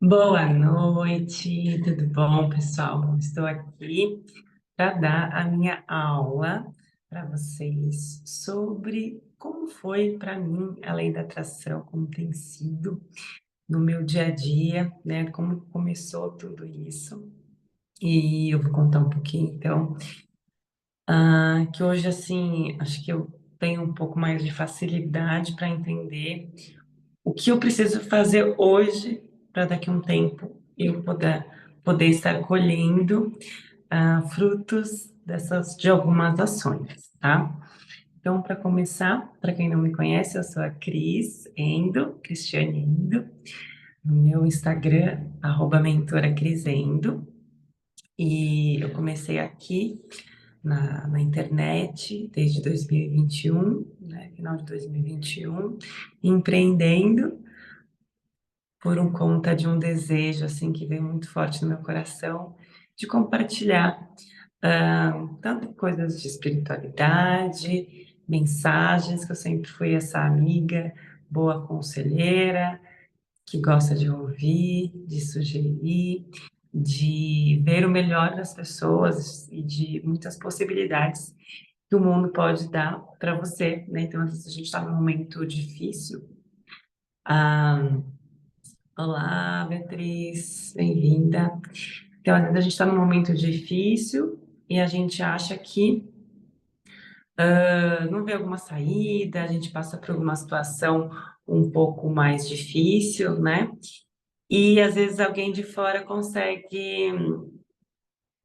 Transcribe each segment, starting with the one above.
Boa noite, tudo bom, pessoal? Estou aqui para dar a minha aula para vocês sobre como foi para mim a lei da atração, como tem sido no meu dia a dia, né? Como começou tudo isso. E eu vou contar um pouquinho, então, que hoje, assim, acho que eu tenho um pouco mais de facilidade para entender o que eu preciso fazer hoje para daqui a um tempo eu poder estar colhendo frutos de algumas ações, tá? Então, para começar, para quem não me conhece, eu sou a Cristiane Endo, no meu Instagram, @mentora Crisendo, e eu comecei aqui na internet desde 2021, né, final de 2021, empreendendo por um conta de um desejo assim que veio muito forte no meu coração de compartilhar tanto coisas de espiritualidade, mensagens, que eu sempre fui essa amiga, boa conselheira, que gosta de ouvir, de sugerir, de ver o melhor das pessoas e de muitas possibilidades que o mundo pode dar para você, né? Então, às vezes a gente está num momento difícil. ah, Olá, Beatriz, bem-vinda. Então, às vezes a gente está num momento difícil e a gente acha que não vê alguma saída, a gente passa por alguma situação um pouco mais difícil, né? E às vezes alguém de fora consegue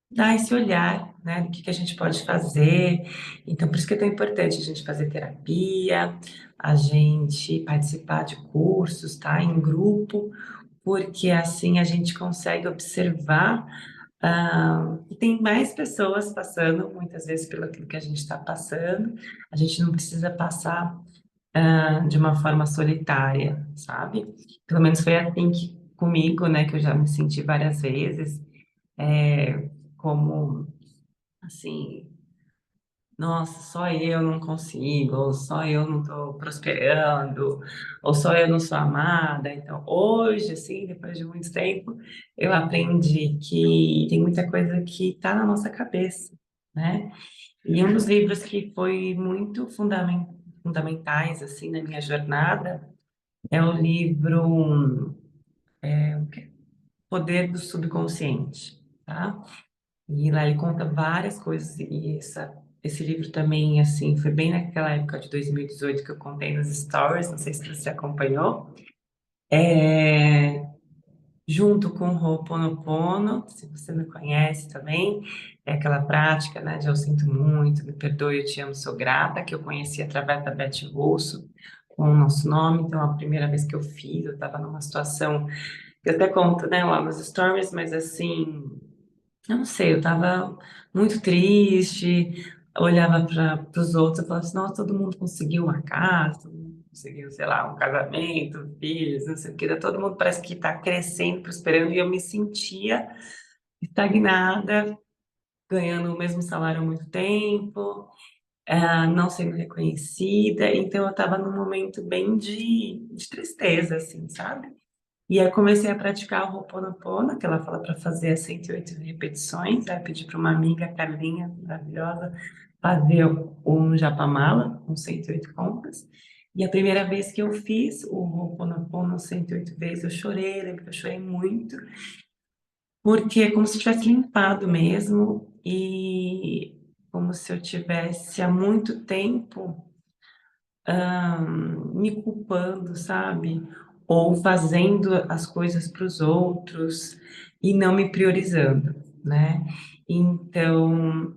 dar esse olhar, né, do que a gente pode fazer. Então, por isso que é tão importante a gente fazer terapia, a gente participar de cursos, tá, em grupo, porque assim a gente consegue observar que tem mais pessoas passando, muitas vezes, pelo aquilo que a gente está passando. A gente não precisa passar de uma forma solitária, sabe? Pelo menos foi assim comigo, né, que eu já me senti várias vezes, como assim, nossa, só eu não consigo, ou só eu não estou prosperando, ou só eu não sou amada. Então, hoje, assim, depois de muito tempo, eu aprendi que tem muita coisa que está na nossa cabeça, né? E um dos livros que foi muito fundamentais, assim, na minha jornada é o livro Poder do Subconsciente, tá? E lá ele conta várias coisas, e esse livro também, assim, foi bem naquela época de 2018 que eu contei nos stories, não sei se você acompanhou, junto com o Ho'oponopono, se você não conhece também, é aquela prática, né, de eu sinto muito, me perdoe, eu te amo, sou grata, que eu conheci através da Beth Russo, com o nosso nome. Então, a primeira vez que eu fiz, eu estava numa situação, eu até conto, né, lá nos stories, mas assim, eu não sei, eu estava muito triste, olhava para os outros e falava assim, nossa, todo mundo conseguiu uma casa, todo mundo conseguiu, sei lá, um casamento, filhos, não sei o que, todo mundo parece que está crescendo, prosperando, e eu me sentia estagnada, ganhando o mesmo salário há muito tempo, não sendo reconhecida, então eu estava num momento bem de tristeza, assim, sabe? E aí comecei a praticar o Ho'oponopono, que ela fala para fazer as 108 repetições. Aí pedi para uma amiga, Carlinha, maravilhosa, fazer um Japamala, com 108 contas. E a primeira vez que eu fiz o Ho'oponopono 108 vezes, eu chorei, lembro que eu chorei muito, porque é como se tivesse limpado mesmo, e como se eu tivesse há muito tempo me culpando, sabe? Ou fazendo as coisas para os outros e não me priorizando, né? Então,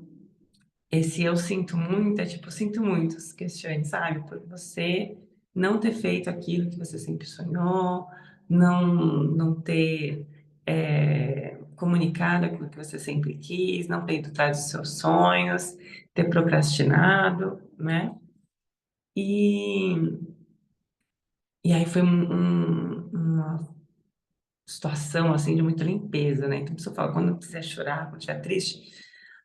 esse eu sinto muito, é tipo, sinto muito, Cristiane, sabe? Por você não ter feito aquilo que você sempre sonhou, não ter comunicado aquilo que você sempre quis, não ter ido atrás dos seus sonhos, ter procrastinado, né? E E aí foi uma situação assim de muita limpeza, né? Então a pessoa fala, quando quiser chorar, quando estiver triste,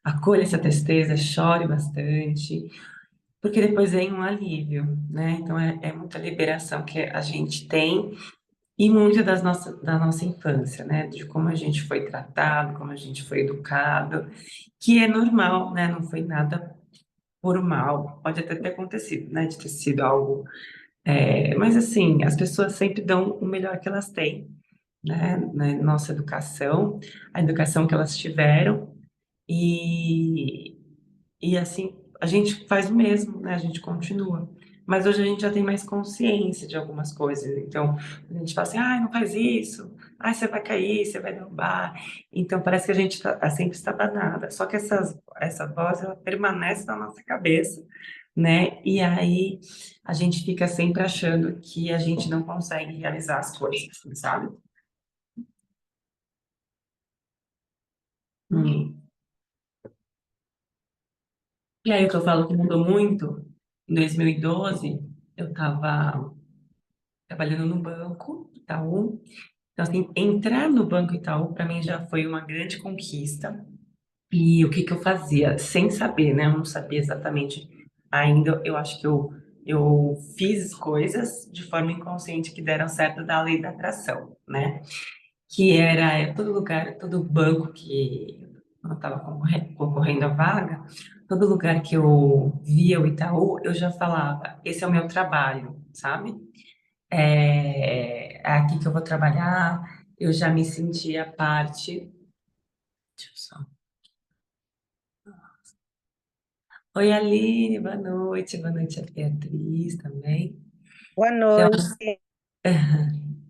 acolha essa tristeza, chore bastante, porque depois vem um alívio, né? Então é muita liberação que a gente tem e muito da nossa infância, né? De como a gente foi tratado, como a gente foi educado, que é normal, né? Não foi nada por mal. Pode até ter acontecido, né? De ter sido algo. Mas assim, as pessoas sempre dão o melhor que elas têm, né? Na nossa educação, a educação que elas tiveram. E, e assim, a gente faz o mesmo, né? A gente continua. Mas hoje a gente já tem mais consciência de algumas coisas. Então, a gente fala assim, ah, não faz isso. Ah, você vai cair, você vai derrubar. Então, parece que a gente sempre está danada. Só que essa voz, ela permanece na nossa cabeça, né? E aí, a gente fica sempre achando que a gente não consegue realizar as coisas, sabe? Hum. E aí, o que eu falo que mudou muito, em 2012, eu estava trabalhando no Banco Itaú. Então, assim, entrar no Banco Itaú para mim já foi uma grande conquista. E o que que eu fazia? Sem saber, né? Eu não sabia exatamente ainda. Eu acho que eu fiz coisas de forma inconsciente que deram certo da lei da atração, né? Que era todo lugar, todo banco que eu estava concorrendo à vaga, todo lugar que eu via o Itaú, eu já falava, esse é o meu trabalho, sabe? É aqui que eu vou trabalhar, eu já me sentia parte. Deixa eu só. Oi, Aline, boa noite a Beatriz também. Boa Então, noite.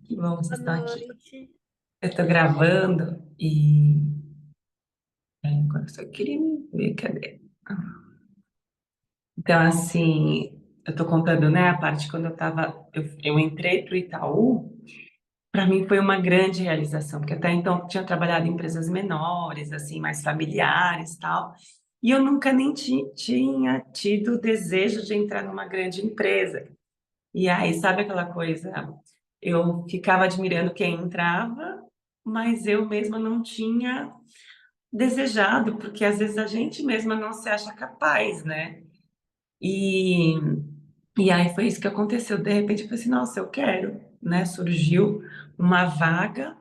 que bom vocês Boa estão aqui. noite. Eu estou gravando e agora eu só queria ver, cadê? Então, assim, eu estou contando, né, a parte quando eu entrei para o Itaú. Para mim foi uma grande realização, porque até então eu tinha trabalhado em empresas menores, assim, mais familiares, tal, e eu nunca nem tinha tido o desejo de entrar numa grande empresa. E aí, sabe aquela coisa? Eu ficava admirando quem entrava, mas eu mesma não tinha desejado, porque às vezes a gente mesma não se acha capaz, né? E, e aí foi isso que aconteceu. De repente eu falei assim, nossa, eu quero, né? Surgiu uma vaga.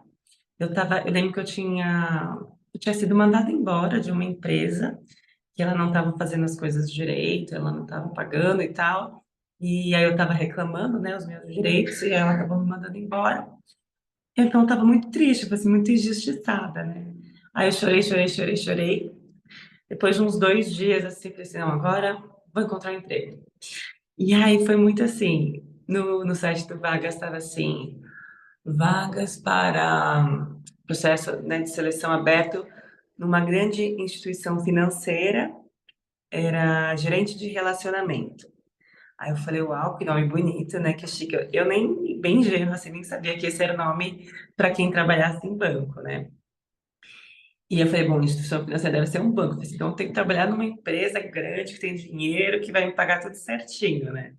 Eu lembro que eu tinha sido mandada embora de uma empresa que ela não estava fazendo as coisas direito, ela não estava pagando e tal. E aí eu estava reclamando, né, os meus direitos e ela acabou me mandando embora. Então eu estava muito triste, tipo assim, muito injustiçada, né? Aí eu chorei, chorei, chorei, chorei. Depois de uns 2 dias, assim, falei assim, não, agora vou encontrar um emprego. E aí foi muito assim, no site do Vagas estava assim, vagas para processo, né, de seleção aberto numa grande instituição financeira, era gerente de relacionamento. Aí eu falei, uau, que nome bonito, né? Que chique. Eu nem, bem ingênua, assim, nem sabia que esse era o nome para quem trabalhasse em banco, né? E eu falei, bom, instituição financeira deve ser um banco. Eu falei, assim, então eu tenho que trabalhar numa empresa grande que tem dinheiro, que vai me pagar tudo certinho, né?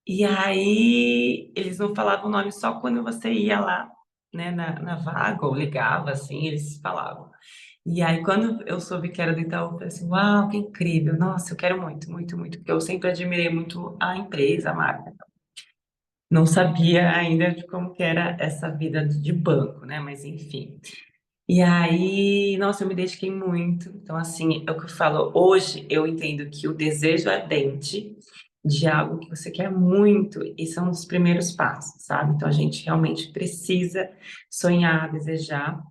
E aí eles não falavam o nome só quando você ia lá, né, na vaga, ou ligava, assim, eles falavam. E aí, quando eu soube que era do Itaú, eu falei assim, uau, que incrível, nossa, eu quero muito, muito, muito, porque eu sempre admirei muito a empresa, a marca. Não sabia ainda de como que era essa vida de banco, né, mas enfim. E aí, nossa, eu me dediquei muito. Então, assim, é o que eu falo, hoje eu entendo que o desejo ardente de algo que você quer muito, e são os primeiros passos, sabe? Então, a gente realmente precisa sonhar, desejar,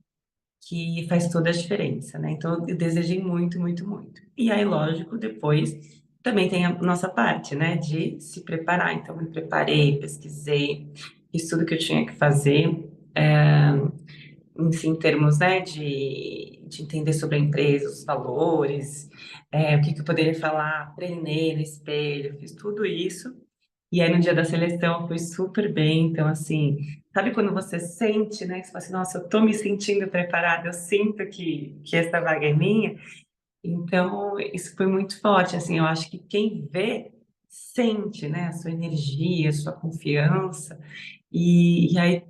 que faz toda a diferença, né? Então, eu desejei muito, muito, muito. E aí, lógico, depois também tem a nossa parte, né, de se preparar. Então, me preparei, pesquisei, fiz tudo que eu tinha que fazer. Em termos, né, de entender sobre a empresa, os valores, o que que eu poderia falar, treinei no espelho, fiz tudo isso. E aí, no dia da seleção, eu fui super bem. Então, assim, sabe quando você sente, né, que você fala assim, nossa, eu tô me sentindo preparada, eu sinto que essa vaga é minha. Então, isso foi muito forte, assim, eu acho que quem vê, sente, né, a sua energia, a sua confiança. E aí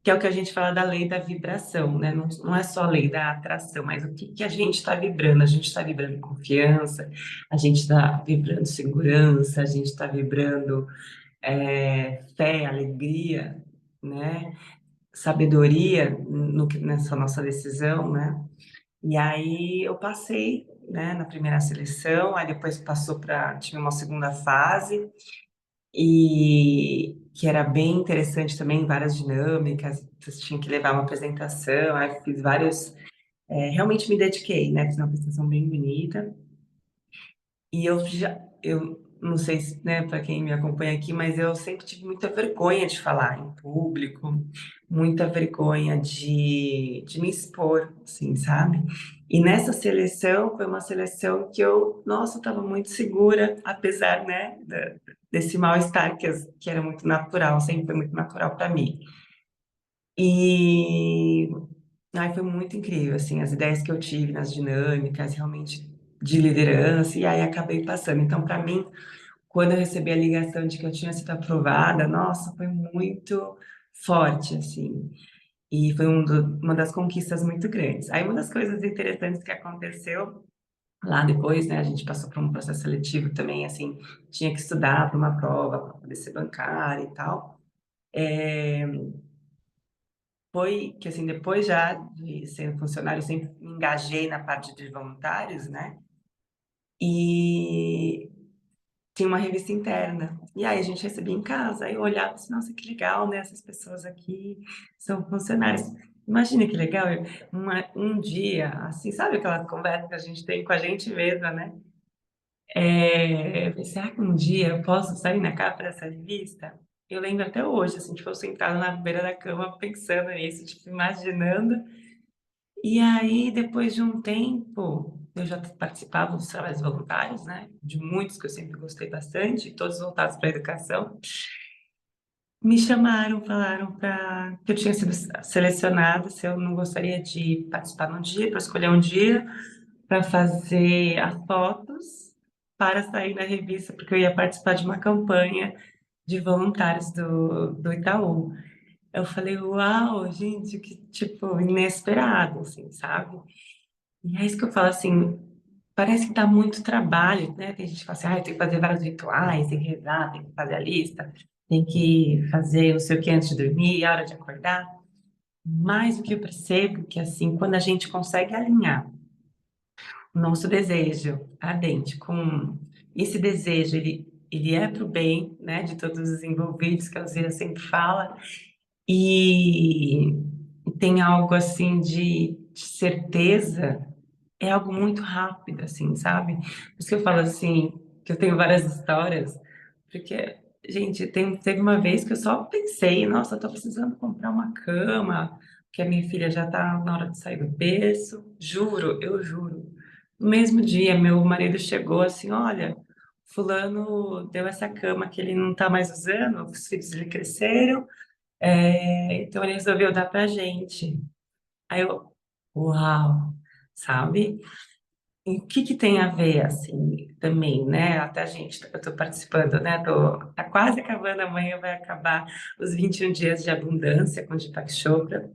que é o que a gente fala da lei da vibração, né? Não, não é só a lei da atração, mas o que que a gente está vibrando? A gente está vibrando confiança, a gente está vibrando segurança, a gente está vibrando fé, alegria. né, sabedoria nessa nossa decisão, né? E aí eu passei, né, na primeira seleção, aí depois passou para tinha uma segunda fase e que era bem interessante também, várias dinâmicas, você tinha que levar uma apresentação, aí eu fiz vários, realmente me dediquei, né? Fiz uma apresentação bem bonita. E eu não sei se, né, para quem me acompanha aqui, mas eu sempre tive muita vergonha de falar em público, muita vergonha de me expor, assim, sabe? E nessa seleção, foi uma seleção que eu, nossa, estava muito segura, apesar, né, desse mal-estar que era muito natural, sempre foi muito natural para mim. E ai, foi muito incrível, assim, as ideias que eu tive nas dinâmicas, realmente de liderança, e aí acabei passando. Então, para mim, quando eu recebi a ligação de que eu tinha sido aprovada, nossa, foi muito forte, assim, e foi uma das conquistas muito grandes. Aí, uma das coisas interessantes que aconteceu lá depois, né, a gente passou por um processo seletivo também, assim, tinha que estudar para uma prova, para poder ser bancária e tal. É, foi que, assim, depois já de ser funcionário, eu sempre me engajei na parte de voluntários, né? E tinha uma revista interna. E aí a gente recebia em casa. Aí eu olhava assim, nossa, que legal, né? Essas pessoas aqui são funcionários. Imagina que legal, um dia, assim, sabe aquela conversa que a gente tem com a gente mesma, né? Eu pensei, será que um dia eu posso sair na capa dessa revista? Eu lembro até hoje, assim, tipo, eu sentada na beira da cama pensando nisso, tipo, imaginando. E aí, depois de um tempo, eu já participava dos trabalhos voluntários, né? De muitos que eu sempre gostei bastante, todos voltados para a educação. Me chamaram, falaram que eu tinha sido selecionada, se eu não gostaria de participar num dia, para escolher um dia, para fazer as fotos, para sair na revista, porque eu ia participar de uma campanha de voluntários do Itaú. Eu falei, uau, gente, que tipo, inesperado, assim, sabe? E é isso que eu falo assim, parece que dá muito trabalho, né? Tem gente que fala assim, ah, tem que fazer vários rituais, tem que rezar, tem que fazer a lista, tem que fazer não sei o que antes de dormir, a hora de acordar. Mas o que eu percebo é que, assim, quando a gente consegue alinhar o nosso desejo ardente com esse desejo, ele é para o bem, né, de todos os envolvidos, que a Alzira sempre fala, e tem algo assim de certeza, é algo muito rápido, assim, sabe? Por isso que eu falo assim, que eu tenho várias histórias, porque, gente, teve uma vez que eu só pensei, nossa, eu tô precisando comprar uma cama, porque a minha filha já tá na hora de sair do berço. Juro, eu juro. No mesmo dia, meu marido chegou assim, olha, fulano deu essa cama que ele não tá mais usando, os filhos dele cresceram, então ele resolveu dar pra gente. Aí eu, uau, sabe? E o que que tem a ver, assim, também, né? Até a gente, eu estou participando, né? Tá quase acabando, amanhã vai acabar os 21 dias de abundância com o Deepak Chopra.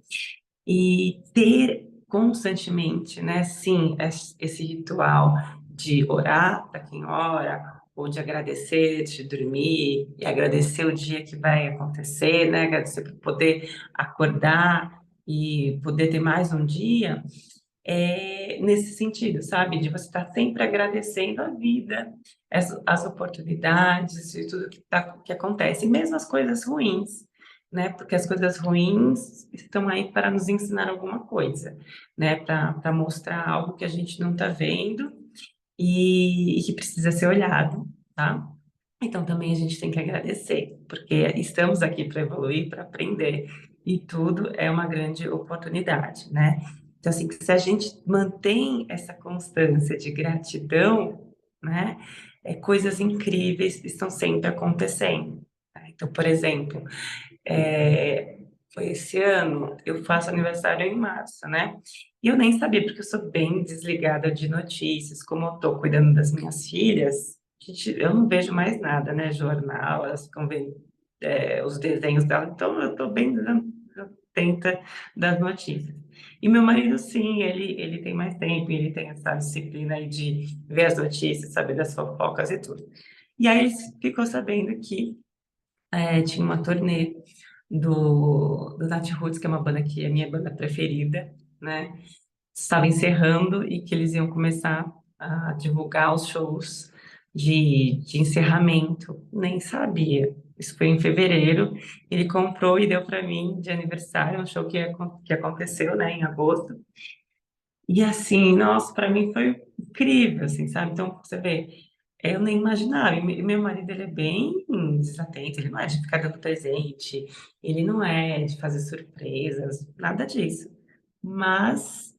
E ter constantemente, né, sim, esse ritual de orar para quem ora, ou de agradecer, de dormir, e agradecer o dia que vai acontecer, né? Agradecer por poder acordar e poder ter mais um dia, nesse sentido, sabe? De você estar sempre agradecendo a vida, as oportunidades e tudo que acontece, e mesmo as coisas ruins, né? Porque as coisas ruins estão aí para nos ensinar alguma coisa, né? Para mostrar algo que a gente não está vendo e que precisa ser olhado, tá? Então também a gente tem que agradecer, porque estamos aqui para evoluir, para aprender, e tudo é uma grande oportunidade, né? Então, assim, se a gente mantém essa constância de gratidão, né, coisas incríveis estão sempre acontecendo, tá? Então, por exemplo, é, foi esse ano, eu faço aniversário em março, né? E eu nem sabia, porque eu sou bem desligada de notícias, como eu tô cuidando das minhas filhas, eu não vejo mais nada, né? Jornal, elas ficam vendo, os desenhos dela, então eu tô bem atenta das notícias. E meu marido, sim, ele tem mais tempo, ele tem essa disciplina aí de ver as notícias, saber das fofocas e tudo. E aí ele ficou sabendo que tinha uma turnê do Nat Roots, que é uma banda que é a minha banda preferida, né? Estava encerrando e que eles iam começar a divulgar os shows de encerramento. Nem sabia. Isso foi em fevereiro. Ele comprou e deu para mim de aniversário, um show que aconteceu, né, em agosto. E assim, nossa, para mim foi incrível, assim, sabe? Então, você vê, eu nem imaginava. E meu marido, ele é bem desatento, ele não é de ficar dando presente, ele não é de fazer surpresas, nada disso. Mas,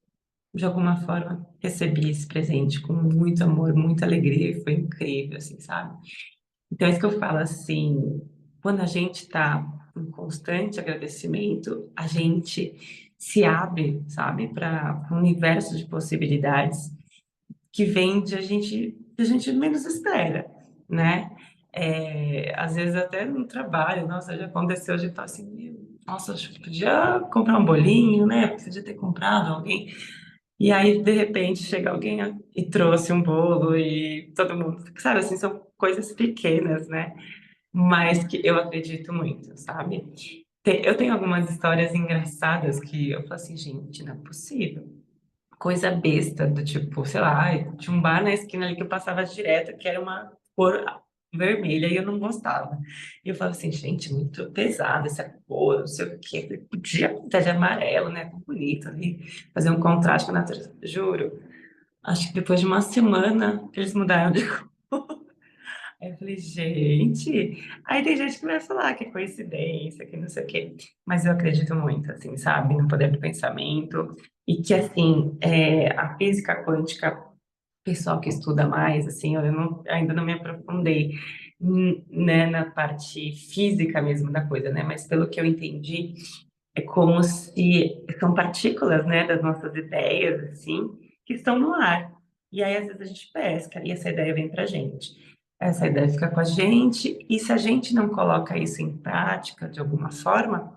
de alguma forma, recebi esse presente com muito amor, muita alegria e foi incrível, assim, sabe? Então, é isso que eu falo, assim, quando a gente está em constante agradecimento, a gente se abre, sabe, para um universo de possibilidades que vem de a gente menos espera, né? Às vezes até no trabalho, nossa, já aconteceu de estar assim, nossa, acho que podia comprar um bolinho, né? Podia ter comprado alguém. E aí, de repente, chega alguém e trouxe um bolo e todo mundo, sabe, assim, são coisas pequenas, né? Mas que eu acredito muito, sabe? Eu tenho algumas histórias engraçadas que eu falo assim, gente, não é possível. Coisa besta, do tipo, sei lá, ai, tinha um bar na esquina ali que eu passava direto, que era uma cor vermelha e eu não gostava. E eu falava assim, gente, muito pesada essa cor, não sei o quê. Eu falei, podia pintar de amarelo, né? Tão bonito ali, fazer um contraste com a natureza. Juro, acho que depois de uma semana eles mudaram de cor. Aí eu falei, gente. Aí tem gente que vai falar que é coincidência, que não sei o quê. Mas eu acredito muito, assim, sabe, no poder do pensamento. E que, assim, a física quântica, pessoal que estuda mais, assim, eu ainda não me aprofundei, né, na parte física mesmo da coisa, né? Mas pelo que eu entendi, é como se são partículas, né, das nossas ideias, assim, que estão no ar. E aí, às vezes, a gente pesca e essa ideia vem pra gente. Essa ideia fica com a gente, e se a gente não coloca isso em prática de alguma forma,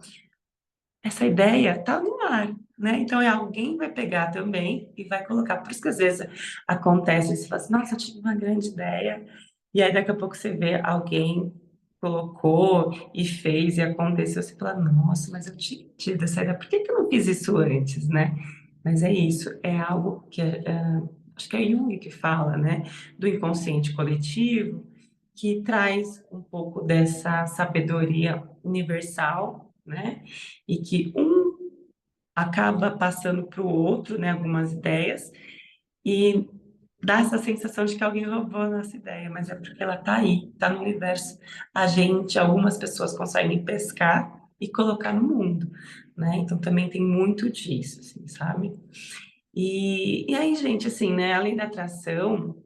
essa ideia está no ar, né? Então, alguém vai pegar também e vai colocar. Por isso que às vezes acontece, você fala assim, nossa, eu tive uma grande ideia, e aí daqui a pouco você vê alguém colocou e fez e aconteceu, você fala, nossa, mas eu tinha tido essa ideia, por que que eu não fiz isso antes, né? Mas é isso, é algo que acho que é Jung que fala, né, do inconsciente coletivo, que traz um pouco dessa sabedoria universal, né? E que um acaba passando para o outro, né, algumas ideias, e dá essa sensação de que alguém roubou a nossa ideia, mas é porque ela está aí, está no universo. Algumas pessoas conseguem pescar e colocar no mundo, né? Então também tem muito disso, assim, sabe? E aí, gente, assim, né, além da atração,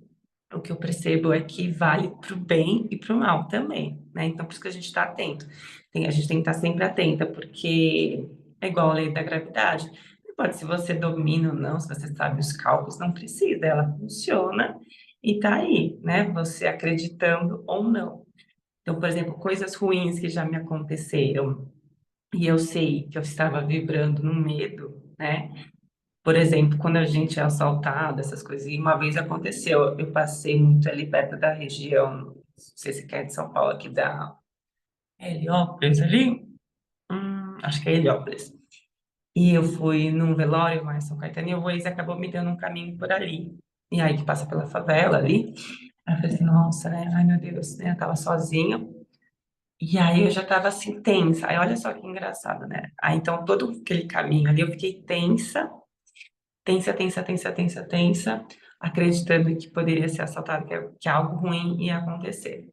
o que eu percebo é que vale para o bem e para o mal também, né? Então, por isso que a gente está atento. A gente tem que estar sempre atenta, porque é igual a lei da gravidade. Não importa se você domina ou não, se você sabe os cálculos, não precisa, ela funciona e tá aí, né? Você acreditando ou não. Então, por exemplo, coisas ruins que já me aconteceram e eu sei que eu estava vibrando no medo, né? Por exemplo, quando a gente é assaltado, essas coisas, e uma vez aconteceu, eu passei muito ali perto da região, não sei se quer de São Paulo, aqui da Heliópolis ali, acho que é Heliópolis. E eu fui num velório lá em São Caetano e o Waze acabou me dando um caminho por ali. E aí que passa pela favela ali. Aí eu falei assim, nossa, né? Ai, meu Deus, né? Eu tava sozinha. E aí eu já tava assim, tensa. Aí olha só que engraçado, né? Aí então todo aquele caminho ali eu fiquei tensa, tensa, tensa, tensa, tensa, tensa, acreditando que poderia ser assaltado, que algo ruim ia acontecer.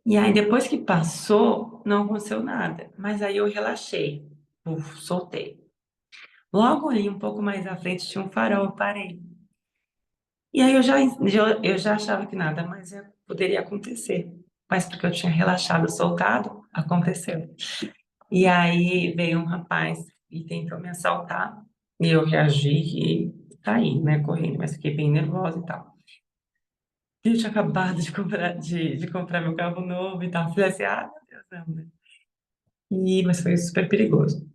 E aí, depois que passou, não aconteceu nada. Mas aí eu relaxei, soltei. Logo ali, um pouco mais à frente, tinha um farol, eu parei. E aí eu já achava que nada mais poderia acontecer. Mas porque eu tinha relaxado, soltado, aconteceu. E aí veio um rapaz e tentou me assaltar. E eu reagi e caí, né, correndo, mas fiquei bem nervosa e tal. E eu tinha acabado de comprar meu carro novo e tal. Falei assim, ah, meu Deus, não, né? Mas foi super perigoso.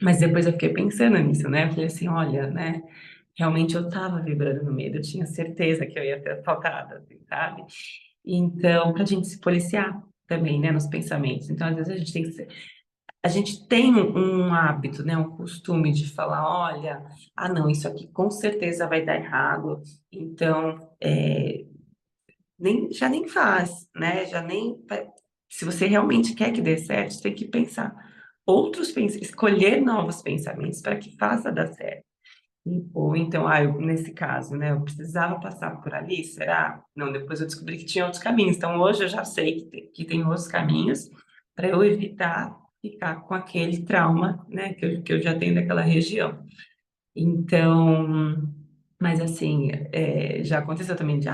Mas depois eu fiquei pensando nisso, né? Eu falei assim, olha, né? Realmente eu tava vibrando no medo, eu tinha certeza que eu ia ser assaltada, assim, sabe? Então, pra gente se policiar também, né, nos pensamentos. Então, às vezes a gente tem que a gente tem um hábito, né, um costume de falar, olha, ah, não, isso aqui com certeza vai dar errado, então já nem faz, né? Já nem se você realmente quer que dê certo, você tem que pensar escolher novos pensamentos para que faça dar certo. Ou então, nesse caso, né, eu precisava passar por ali, será? Não, depois eu descobri que tinha outros caminhos. Então, hoje eu já sei que tem outros caminhos para eu evitar ficar com aquele trauma, né, que eu já tenho daquela região. Então, mas assim, já aconteceu também de,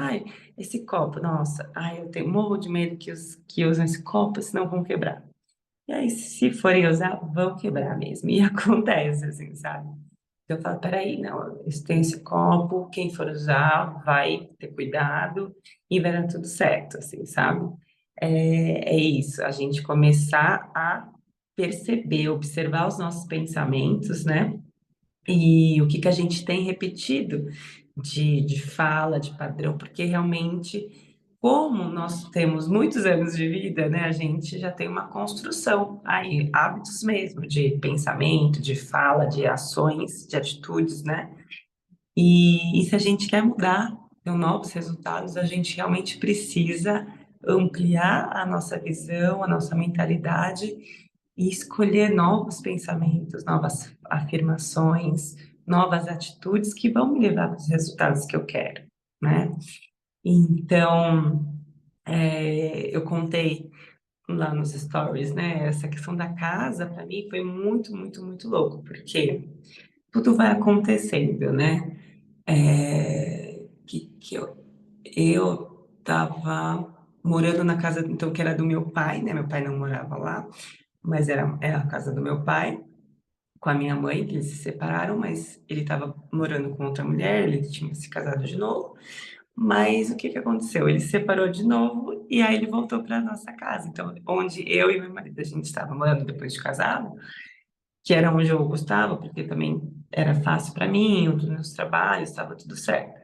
esse copo, nossa, eu tenho morro de medo que os que usam esse copo, senão vão quebrar. E aí, se forem usar, vão quebrar mesmo. E acontece, assim, sabe? Eu falo, peraí, não, eu tenho esse copo, quem for usar vai ter cuidado e vai dar tudo certo, assim, sabe? É isso, a gente começar a perceber, observar os nossos pensamentos, né? E o que que a gente tem repetido de fala, de padrão, porque realmente, como nós temos muitos anos de vida, né, a gente já tem uma construção aí, hábitos mesmo, de pensamento, de fala, de ações, de atitudes, né? E se a gente quer mudar, ter novos resultados, a gente realmente precisa ampliar a nossa visão, a nossa mentalidade e escolher novos pensamentos, novas afirmações, novas atitudes que vão me levar para os resultados que eu quero, né? Então, eu contei lá nos stories, né? Essa questão da casa, para mim, foi muito, muito, muito louco, porque tudo vai acontecendo, né? Que eu estava morando na casa, então, que era do meu pai, né? Meu pai não morava lá, mas era a casa do meu pai, com a minha mãe, que eles se separaram, mas ele estava morando com outra mulher, ele tinha se casado de novo. Mas o que que aconteceu? Ele se separou de novo e aí ele voltou para nossa casa. Então, onde eu e meu marido a gente estava morando depois de casado, que era onde eu gostava, porque também era fácil para mim, os meus trabalhos, estava tudo certo.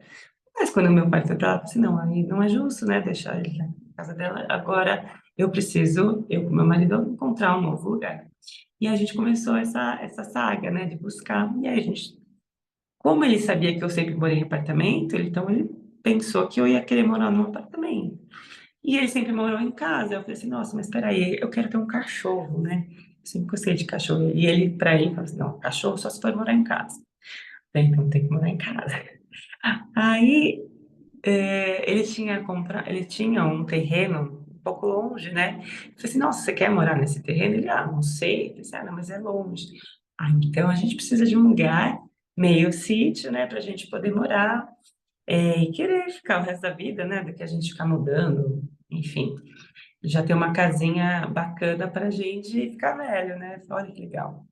Mas quando meu pai foi para lá, eu falei assim, não, aí não é justo, né, deixar ele na casa dela. Agora eu com meu marido, encontrar um novo lugar. E a gente começou essa saga, né, de buscar. E aí a gente, como ele sabia que eu sempre morei em apartamento, então ele pensou que eu ia querer morar num apartamento. E ele sempre morou em casa. Eu falei assim, nossa, mas espera aí, eu quero ter um cachorro, né? Eu sempre gostei de cachorro. E ele, para ele, falou assim, não, cachorro só se for morar em casa. Eu falei, então tem que morar em casa. Aí ele tinha um terreno um pouco longe, né? Eu falei assim, nossa, você quer morar nesse terreno? Ele, não sei. Eu falei assim, não, mas é longe. Então a gente precisa de um lugar meio sítio, né, para a gente poder morar e querer ficar o resto da vida, né, do que a gente ficar mudando, enfim, já ter uma casinha bacana para a gente ficar velho, né? Olha que legal.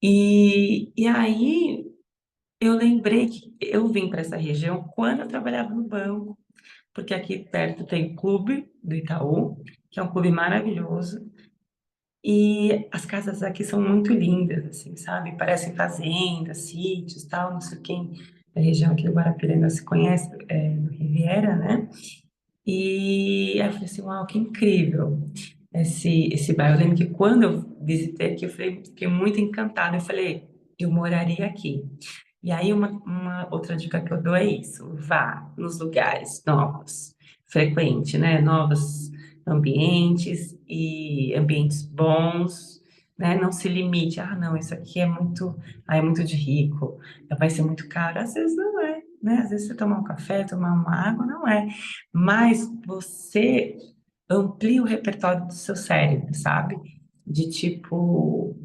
E aí eu lembrei que eu vim para essa região quando eu trabalhava no banco, porque aqui perto tem o Clube do Itaú, que é um clube maravilhoso, e as casas aqui são muito lindas, assim, sabe? Parecem fazendas, sítios, tal, não sei quem da região aqui do Guarapiranga se conhece, do Riviera, né? E aí eu falei assim, uau, que incrível esse bairro. Eu lembro que quando eu visitei aqui, fiquei muito encantada. Eu falei, eu moraria aqui. E aí, uma outra dica que eu dou é isso: vá nos lugares novos, frequente, né? Novos ambientes e ambientes bons, né? Não se limite, não, isso aqui é muito de rico, vai ser muito caro. Às vezes não é, né? Às vezes você tomar um café, tomar uma água, não é. Mas você amplia o repertório do seu cérebro, sabe? De tipo,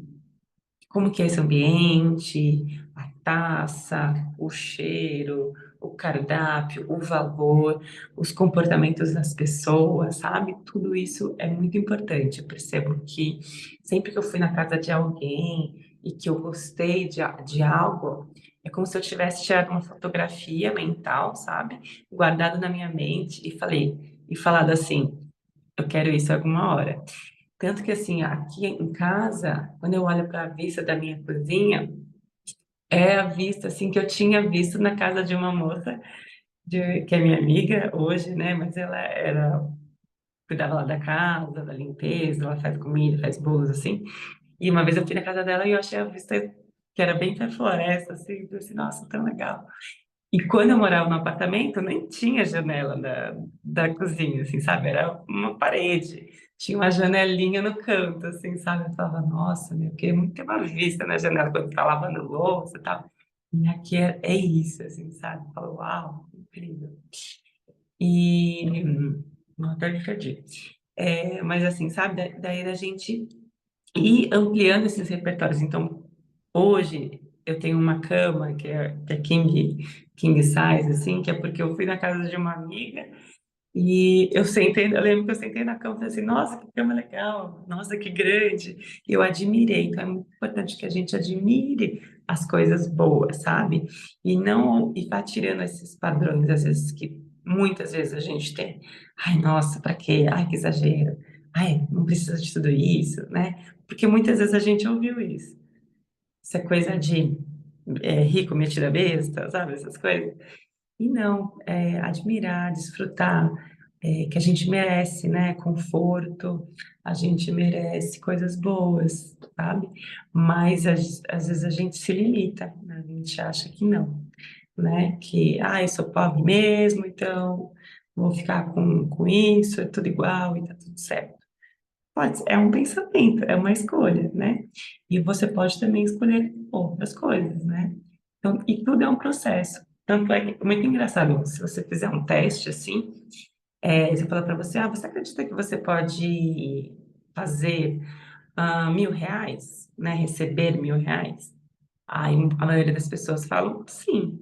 como que é esse ambiente, a taça, o cheiro, o cardápio, o valor, os comportamentos das pessoas, sabe? Tudo isso é muito importante. Eu percebo que sempre que eu fui na casa de alguém e que eu gostei de algo, é como se eu tivesse tirado uma fotografia mental, sabe? Guardado na minha mente e falado assim, eu quero isso alguma hora. Tanto que, assim, aqui em casa, quando eu olho para a vista da minha cozinha, é a vista, assim, que eu tinha visto na casa de uma moça, que é minha amiga hoje, né? Mas ela era cuidava lá da casa, da limpeza, ela faz comida, faz bolos, assim. E uma vez eu fui na casa dela e eu achei a vista que era bem pra floresta, assim, eu falei assim, nossa, tão legal. E quando eu morava no apartamento, nem tinha janela da cozinha, assim, sabe? Era uma parede. Tinha uma janelinha no canto, assim, sabe? Eu falava, nossa, meu, eu queria muito ter uma vista na janela quando tá lavando louça e tal. E aqui é isso, assim, sabe? Eu falo, uau, incrível. E... Até me perdi. Mas assim, sabe? Daí da gente ir ampliando esses repertórios. Então, hoje eu tenho uma cama que é king size, assim, que é porque eu fui na casa de uma amiga e eu lembro que eu sentei na cama e falei assim, nossa, que cama legal, nossa, que grande. E eu admirei. Então, é muito importante que a gente admire as coisas boas, sabe? E não e vá tirando esses padrões, às vezes, que muitas vezes a gente tem. Ai, nossa, para quê? Ai, que exagero. Ai, não precisa de tudo isso, né? Porque muitas vezes a gente ouviu isso. Isso é coisa de rico metido a besta, sabe? Essas coisas. E não, admirar, desfrutar, que a gente merece, né? Conforto, a gente merece coisas boas, sabe? Mas às vezes a gente se limita, né? A gente acha que não, né? Que, eu sou pobre mesmo, então vou ficar com isso, é tudo igual e tá tudo certo. Pode ser, é um pensamento, é uma escolha, né? E você pode também escolher outras coisas, né? Então, e tudo é um processo. Tanto é que é muito engraçado, se você fizer um teste assim, você fala para você, você acredita que você pode fazer R$ 1.000, né? Receber R$ 1.000? Aí a maioria das pessoas falam sim.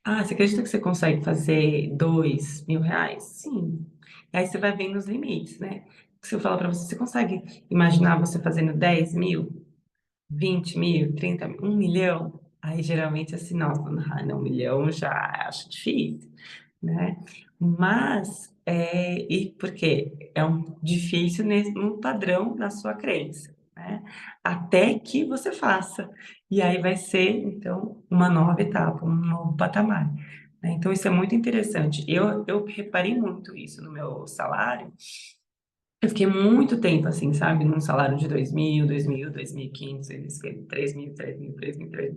Você acredita que você consegue fazer R$ 2.000? Sim. Aí você vai vendo os limites, né? Se eu falar para você, você consegue imaginar você fazendo 10.000, 20.000, 30.000, 1.000.000? Aí geralmente assim, nossa, não, 1.000.000 já acho difícil, né? Mas, e porque é um difícil no padrão da sua crença, né? Até que você faça. E aí vai ser, então, uma nova etapa, um novo patamar, né? Então, isso é muito interessante. Eu reparei muito isso no meu salário. Eu fiquei muito tempo assim, sabe? Num salário de 2.000, 2.000, 2.500, 3.000, 3.000, 3.000, 3.000.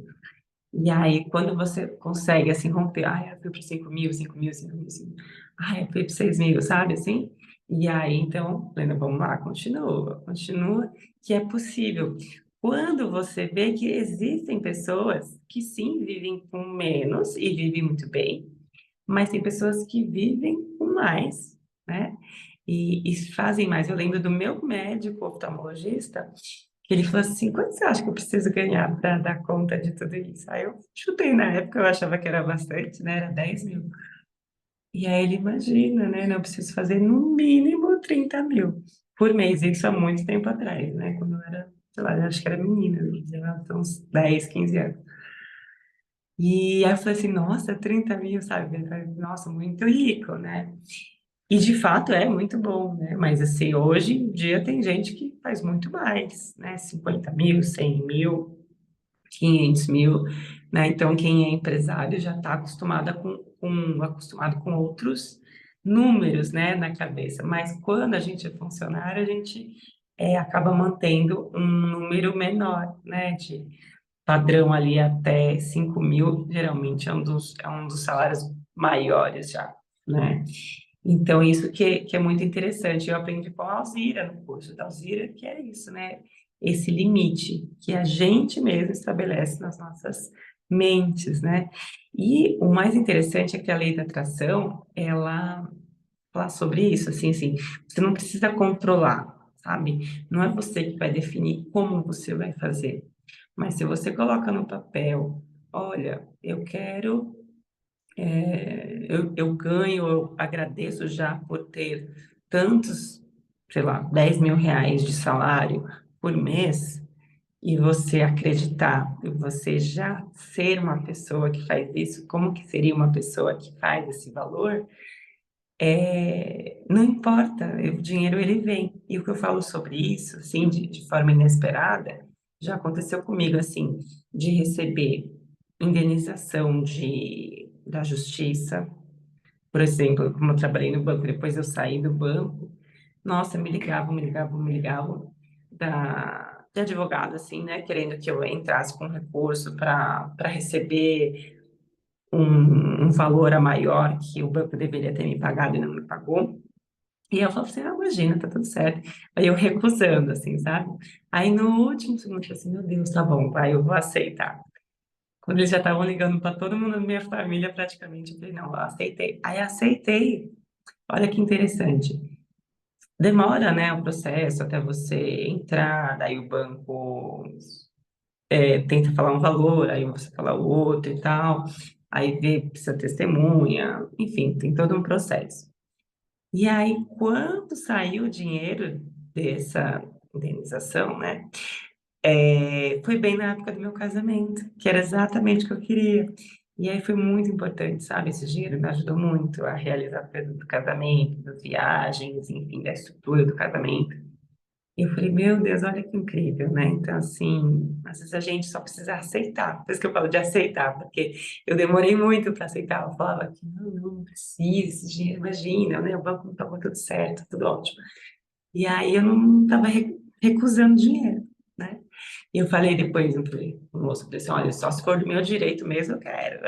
E aí, quando você consegue, assim, romper, eu fui para 5.000, 5.000, 5.000, 5.000. Eu fui para 6.000, sabe, assim? E aí, então, Lena, vamos lá, continua, continua, que é possível. Quando você vê que existem pessoas que sim vivem com menos e vivem muito bem, mas tem pessoas que vivem com mais, né? E fazem mais. Eu lembro do meu médico oftalmologista, que ele falou assim: quanto você acha que eu preciso ganhar para dar conta de tudo isso? Aí eu chutei na época, eu achava que era bastante, né? Era 10.000. E aí ele imagina, né? Não, eu preciso fazer no mínimo 30.000 por mês. Isso há muito tempo atrás, né? Quando eu era, sei lá, eu acho que era menina, já há uns 10, 15 anos. E aí eu falei assim, nossa, 30.000, sabe? Nossa, muito rico, né? E de fato é muito bom, né? Mas assim, hoje em dia tem gente que faz muito mais, né? 50.000, 100.000, 500.000, né? Então quem é empresário já está acostumado com outros números, né, na cabeça. Mas quando a gente é funcionário, a gente acaba mantendo um número menor, né? De padrão ali até 5.000, geralmente é um dos salários maiores já, né? Então, isso que é muito interessante. Eu aprendi com a Alzira, no curso da Alzira, que é isso, né? Esse limite que a gente mesmo estabelece nas nossas mentes, né? E o mais interessante é que a lei da atração, ela fala sobre isso, assim, você não precisa controlar, sabe? Não é você que vai definir como você vai fazer, mas se você coloca no papel, olha, eu quero eu ganho, eu agradeço já por ter tantos, sei lá, R$ 10.000 de salário por mês, e você acreditar, e você já ser uma pessoa que faz isso, como que seria uma pessoa que faz esse valor, não importa, o dinheiro ele vem. E o que eu falo sobre isso, assim, de forma inesperada, já aconteceu comigo, assim, de receber indenização da justiça, Por exemplo, como eu trabalhei no banco, depois eu saí do banco, nossa, de advogado, assim, né, querendo que eu entrasse com recurso para receber um valor a maior que o banco deveria ter me pagado e não me pagou. E eu falava assim, ah, imagina, tá tudo certo. Aí eu recusando, assim, sabe? Aí no último segundo eu falei assim, meu Deus, tá bom, vai, eu vou aceitar. Quando eles já estavam ligando para todo mundo da minha família, praticamente, eu falei, não, eu aceitei. Aí aceitei. Olha que interessante. Demora, né, o processo até você entrar, daí o banco tenta falar um valor, aí você fala o outro e tal, aí vê, precisa testemunha, enfim, tem todo um processo. E aí, quando saiu o dinheiro dessa indenização, né, foi bem na época do meu casamento, que era exatamente o que eu queria. E aí foi muito importante, sabe? Esse dinheiro me ajudou muito a realizar as coisas do casamento, das viagens, enfim, da estrutura do casamento. E eu falei, meu Deus, olha que incrível, né? Então, assim, às vezes a gente só precisa aceitar. Por isso que eu falo de aceitar, porque eu demorei muito para aceitar. Eu falava que não precisa, esse dinheiro, imagina, né? O banco não estava tudo certo, tudo ótimo. E aí eu não estava recusando dinheiro, né? E eu falei depois, eu falei, o moço, eu falei assim, olha, só se for do meu direito mesmo, eu quero.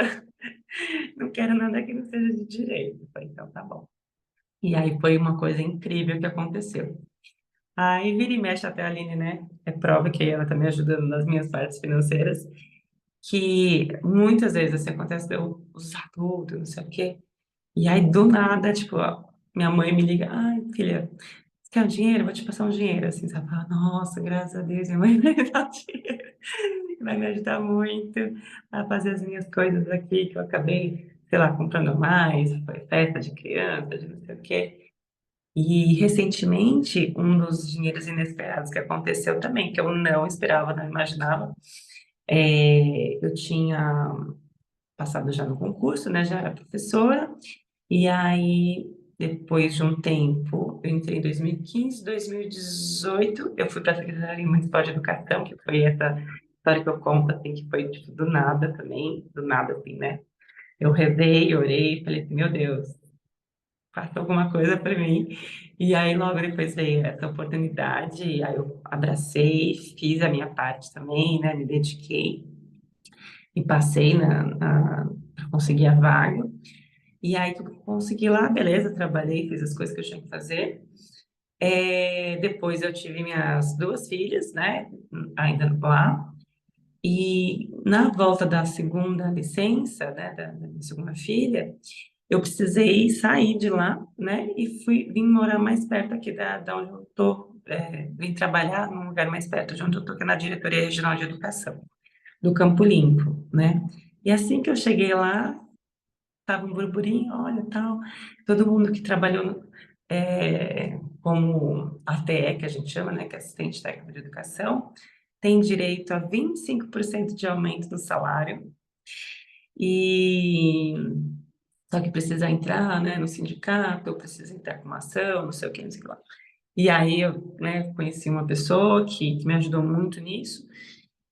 Não quero nada que não seja de direito. Eu falei, então tá bom. E aí foi uma coisa incrível que aconteceu. Aí vira e mexe até a Aline, né? É prova que ela tá me ajudando nas minhas partes financeiras, que muitas vezes assim acontece de eu usar tudo, não sei o quê. E aí do nada, tipo, ó, minha mãe me liga, ai, filha, você quer um dinheiro? Vou te passar um dinheiro, assim, sabe? Fala, nossa, graças a Deus, minha mãe vai me dar dinheiro, vai me ajudar muito a fazer as minhas coisas aqui, que eu acabei, sei lá, comprando mais, foi festa de criança, de não sei o quê. E recentemente, um dos dinheiros inesperados que aconteceu também, que eu não esperava, não imaginava, eu tinha passado já no concurso, né? Já era professora, e aí, depois de um tempo, eu entrei em 2015, 2018, eu fui para a Secretaria Municipal de Educação, que foi essa história que eu conto, assim, que foi tipo, do nada também, do nada, assim, né? Eu rezei, orei, falei assim, meu Deus, faça alguma coisa para mim. E aí, logo depois veio essa oportunidade, e aí eu abracei, fiz a minha parte também, né? Me dediquei e passei para conseguir a vaga. E aí que eu consegui lá, beleza, trabalhei, fiz as coisas que eu tinha que fazer. Depois eu tive minhas duas filhas, né, ainda lá. E na volta da segunda licença, né, da minha segunda filha, eu precisei sair de lá, né, e vim morar mais perto aqui da onde eu tô, vim trabalhar num lugar mais perto de onde eu tô, que é na Diretoria Regional de Educação, do Campo Limpo, né. E assim que eu cheguei lá, tava um burburinho, olha, tal, todo mundo que trabalhou como ATE, que a gente chama, né, que é assistente técnico de educação, tem direito a 25% de aumento no salário, e só que precisa entrar, né, no sindicato, ou precisa entrar com uma ação, não sei o que, não sei o que lá. E aí eu, né, conheci uma pessoa que me ajudou muito nisso,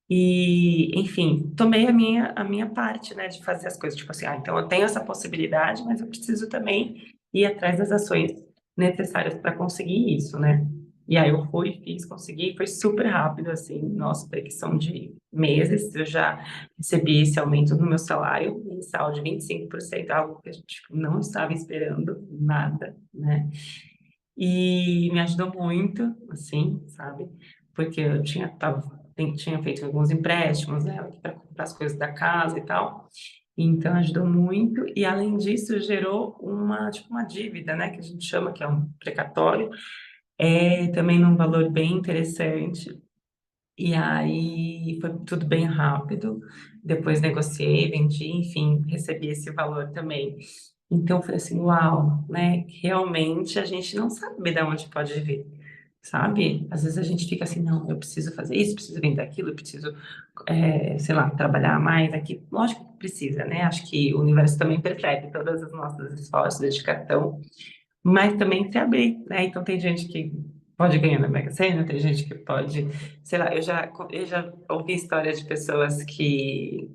e, enfim, tomei a minha parte, né, de fazer as coisas. Tipo assim, então eu tenho essa possibilidade, mas eu preciso também ir atrás das ações necessárias para conseguir isso, né? E aí eu fui, fiz, consegui, foi super rápido, assim, nossa, foi questão de meses, eu já recebi esse aumento no meu salário mensal de 25%, algo que a gente tipo, não estava esperando, nada, né? E me ajudou muito, assim, sabe? Porque eu tinha feito alguns empréstimos, né, para comprar as coisas da casa e tal. Então ajudou muito e além disso gerou tipo uma dívida, né, que a gente chama que é um precatório, também num valor bem interessante. E aí foi tudo bem rápido. Depois negociei, vendi, enfim, recebi esse valor também. Então eu falei assim, uau, né? Realmente a gente não sabe de onde pode vir, sabe? Às vezes a gente fica assim, não, eu preciso fazer isso, preciso vender aquilo, eu preciso, sei lá, trabalhar mais aqui. Lógico que precisa, né? Acho que o universo também percebe todos os nossos esforços, dedicação, mas também se abrir, né? Então tem gente que pode ganhar na Mega Sena, tem gente que pode, sei lá, eu já ouvi histórias de pessoas que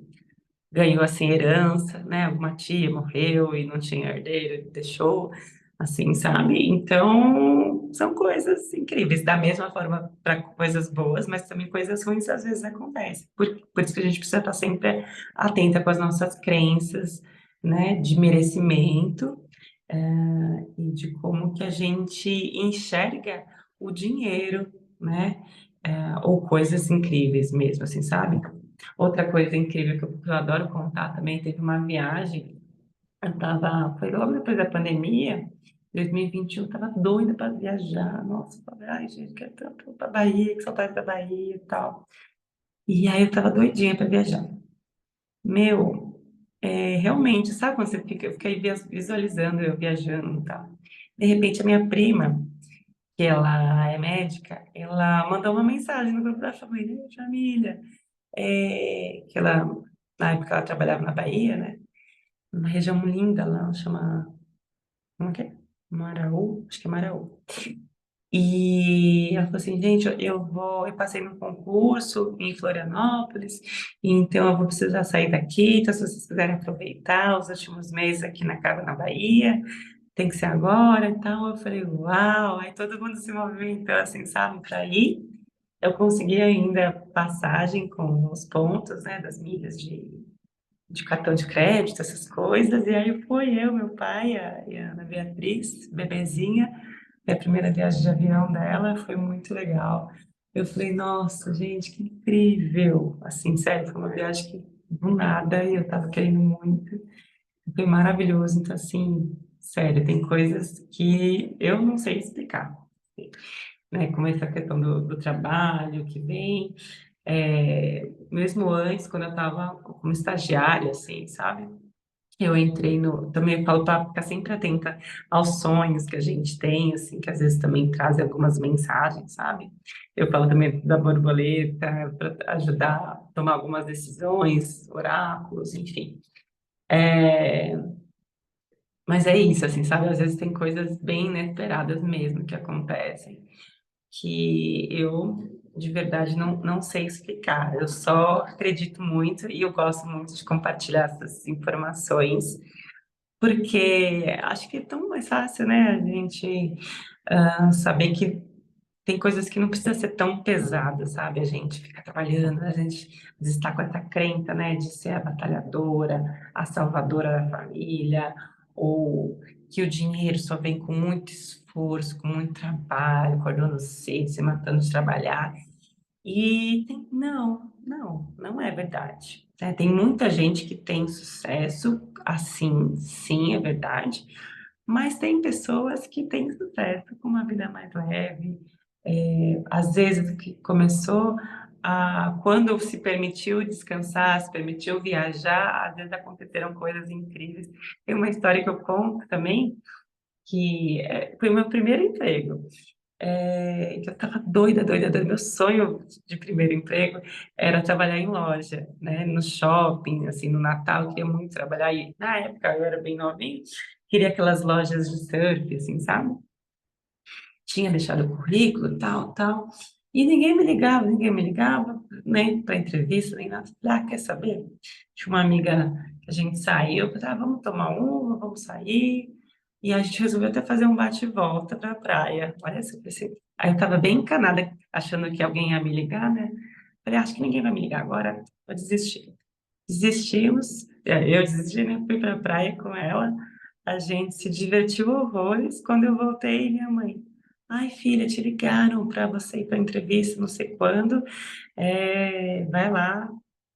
ganhou assim herança, né? Alguma tia morreu e não tinha herdeiro, ele deixou, assim, sabe? Então, são coisas incríveis. Da mesma forma para coisas boas, mas também coisas ruins às vezes acontecem. Por isso que a gente precisa estar sempre atenta com as nossas crenças, né? De merecimento, e de como que a gente enxerga o dinheiro, né? Ou coisas incríveis mesmo, assim, sabe? Outra coisa incrível que eu adoro contar também, teve uma viagem, foi logo depois da pandemia, 2021, eu tava doida para viajar, nossa, falei, ai gente, quero tanto ir pra Bahia, que saudade da Bahia e tal. E aí eu tava doidinha para viajar. Meu, realmente, sabe quando você fica, eu fiquei visualizando eu viajando e tal. De repente a minha prima, que ela é médica, ela mandou uma mensagem no grupo da família, "Ei, família, que ela, na época ela trabalhava na Bahia, né? Uma região linda lá, chama, como é que é? Maraú, acho que é Maraú. E ela falou assim, gente, eu passei num concurso em Florianópolis, então eu vou precisar sair daqui, então se vocês quiserem aproveitar os últimos meses aqui na casa na Bahia, tem que ser agora, então eu falei, uau, aí todo mundo se movimentou assim, sabe, para ir. Eu consegui ainda passagem com os pontos, né, das milhas de cartão de crédito, essas coisas. E aí foi eu, meu pai e a Ana Beatriz, bebezinha, é a primeira viagem de avião dela, foi muito legal. Eu falei, nossa, gente, que incrível! Assim, sério, foi uma viagem que do nada e eu tava querendo muito. Foi maravilhoso. Então, assim, sério, tem coisas que eu não sei explicar, né? Como essa questão do trabalho que vem. Mesmo antes, quando eu estava como estagiária, assim, sabe? Eu entrei no. Também falo para ficar sempre atenta aos sonhos que a gente tem, assim, que às vezes também trazem algumas mensagens, sabe? Eu falo também da borboleta, para ajudar a tomar algumas decisões, oráculos, enfim. É, mas é isso, assim, sabe? Às vezes tem coisas bem inesperadas mesmo que acontecem que eu de verdade não sei explicar. Eu só acredito muito e eu gosto muito de compartilhar essas informações, porque acho que é tão mais fácil, né? A gente saber que tem coisas que não precisa ser tão pesada, sabe? A gente fica trabalhando, a gente às vezes está com essa crença, né, de ser a batalhadora, a salvadora da família, ou que o dinheiro só vem com muito esforço, com muito trabalho, acordando cedo, se matando de trabalhar. Não é verdade. Né? Tem muita gente que tem sucesso, assim, sim, é verdade, mas tem pessoas que têm sucesso com uma vida mais leve. Às vezes que começou quando se permitiu descansar, se permitiu viajar, às vezes aconteceram coisas incríveis. Tem uma história que eu conto também, que foi o meu primeiro emprego. Que eu estava doida, doida, doida. Meu sonho de primeiro emprego era trabalhar em loja, né? No shopping, assim, no Natal, eu queria muito trabalhar. E na época eu era bem novinha, queria aquelas lojas de surf, assim, sabe? Tinha deixado o currículo, tal, tal. E ninguém me ligava, nem para entrevista, nem nada. Falei, quer saber? Tinha uma amiga que a gente saiu, falei, vamos tomar uma, vamos sair. E a gente resolveu até fazer um bate-volta para a praia. Olha só, pensei. Aí eu estava bem encanada, achando que alguém ia me ligar, né? Falei, acho que ninguém vai me ligar agora, vou desistir. Desistimos, eu desisti, né? Fui para a praia com ela, a gente se divertiu horrores. Quando eu voltei, minha mãe, ai filha, te ligaram para você ir para entrevista, não sei quando, vai lá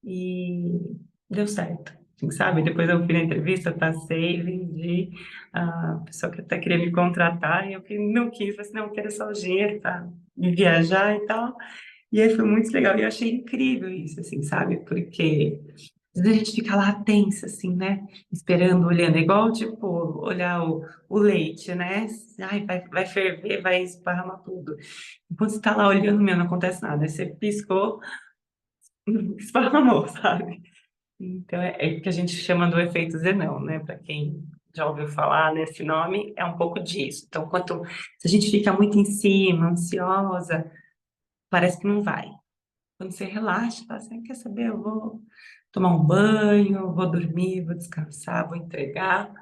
e deu certo, assim, sabe? Depois eu fui na entrevista, passei, vendi, a pessoa que até queria me contratar, e eu que não quis, falei assim, não, eu quero só o dinheiro para viajar e tal. E aí foi muito legal, e eu achei incrível isso, assim, sabe? Porque às vezes a gente fica lá tensa, assim, né? Esperando, olhando, é igual, tipo, olhar o leite, né? Ai, vai ferver, vai esparramar tudo. Enquanto você tá lá olhando, meu, não acontece nada. Aí você piscou, esparramou, sabe? Então, é o que a gente chama do efeito Zenão, né? Para quem já ouviu falar nesse nome, é um pouco disso. Então, se a gente fica muito em cima, ansiosa, parece que não vai. Quando você relaxa, fala assim, quer saber, eu vou. tomar um banho, vou dormir, vou descansar, vou entregar.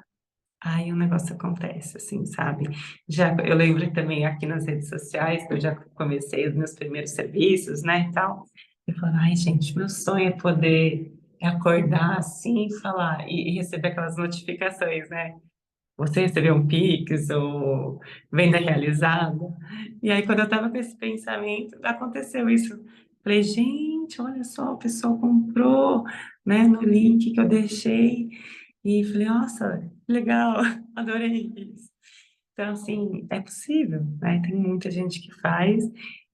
Aí o negócio acontece, assim, sabe? Já eu lembro também aqui nas redes sociais, que eu já comecei os meus primeiros serviços, né, e tal. Eu falo, ai, gente, meu sonho é poder acordar assim e falar, e receber aquelas notificações, né? Você recebeu um Pix ou venda realizada. E aí, quando eu estava com esse pensamento, aconteceu isso. Falei, gente, olha só, o pessoal comprou, né, no link que eu deixei. E falei, nossa, que legal, adorei isso. Então, assim, é possível, né? Tem muita gente que faz,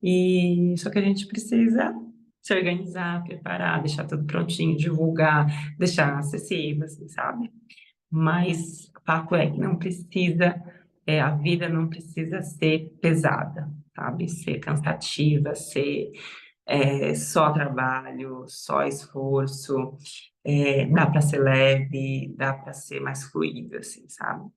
e só que a gente precisa se organizar, preparar, deixar tudo prontinho, divulgar, deixar acessível, assim, sabe? Mas o fato é que não precisa, a vida não precisa ser pesada, sabe? Ser cansativa, ser só trabalho, só esforço, dá para ser leve, dá para ser mais fluido, assim, sabe?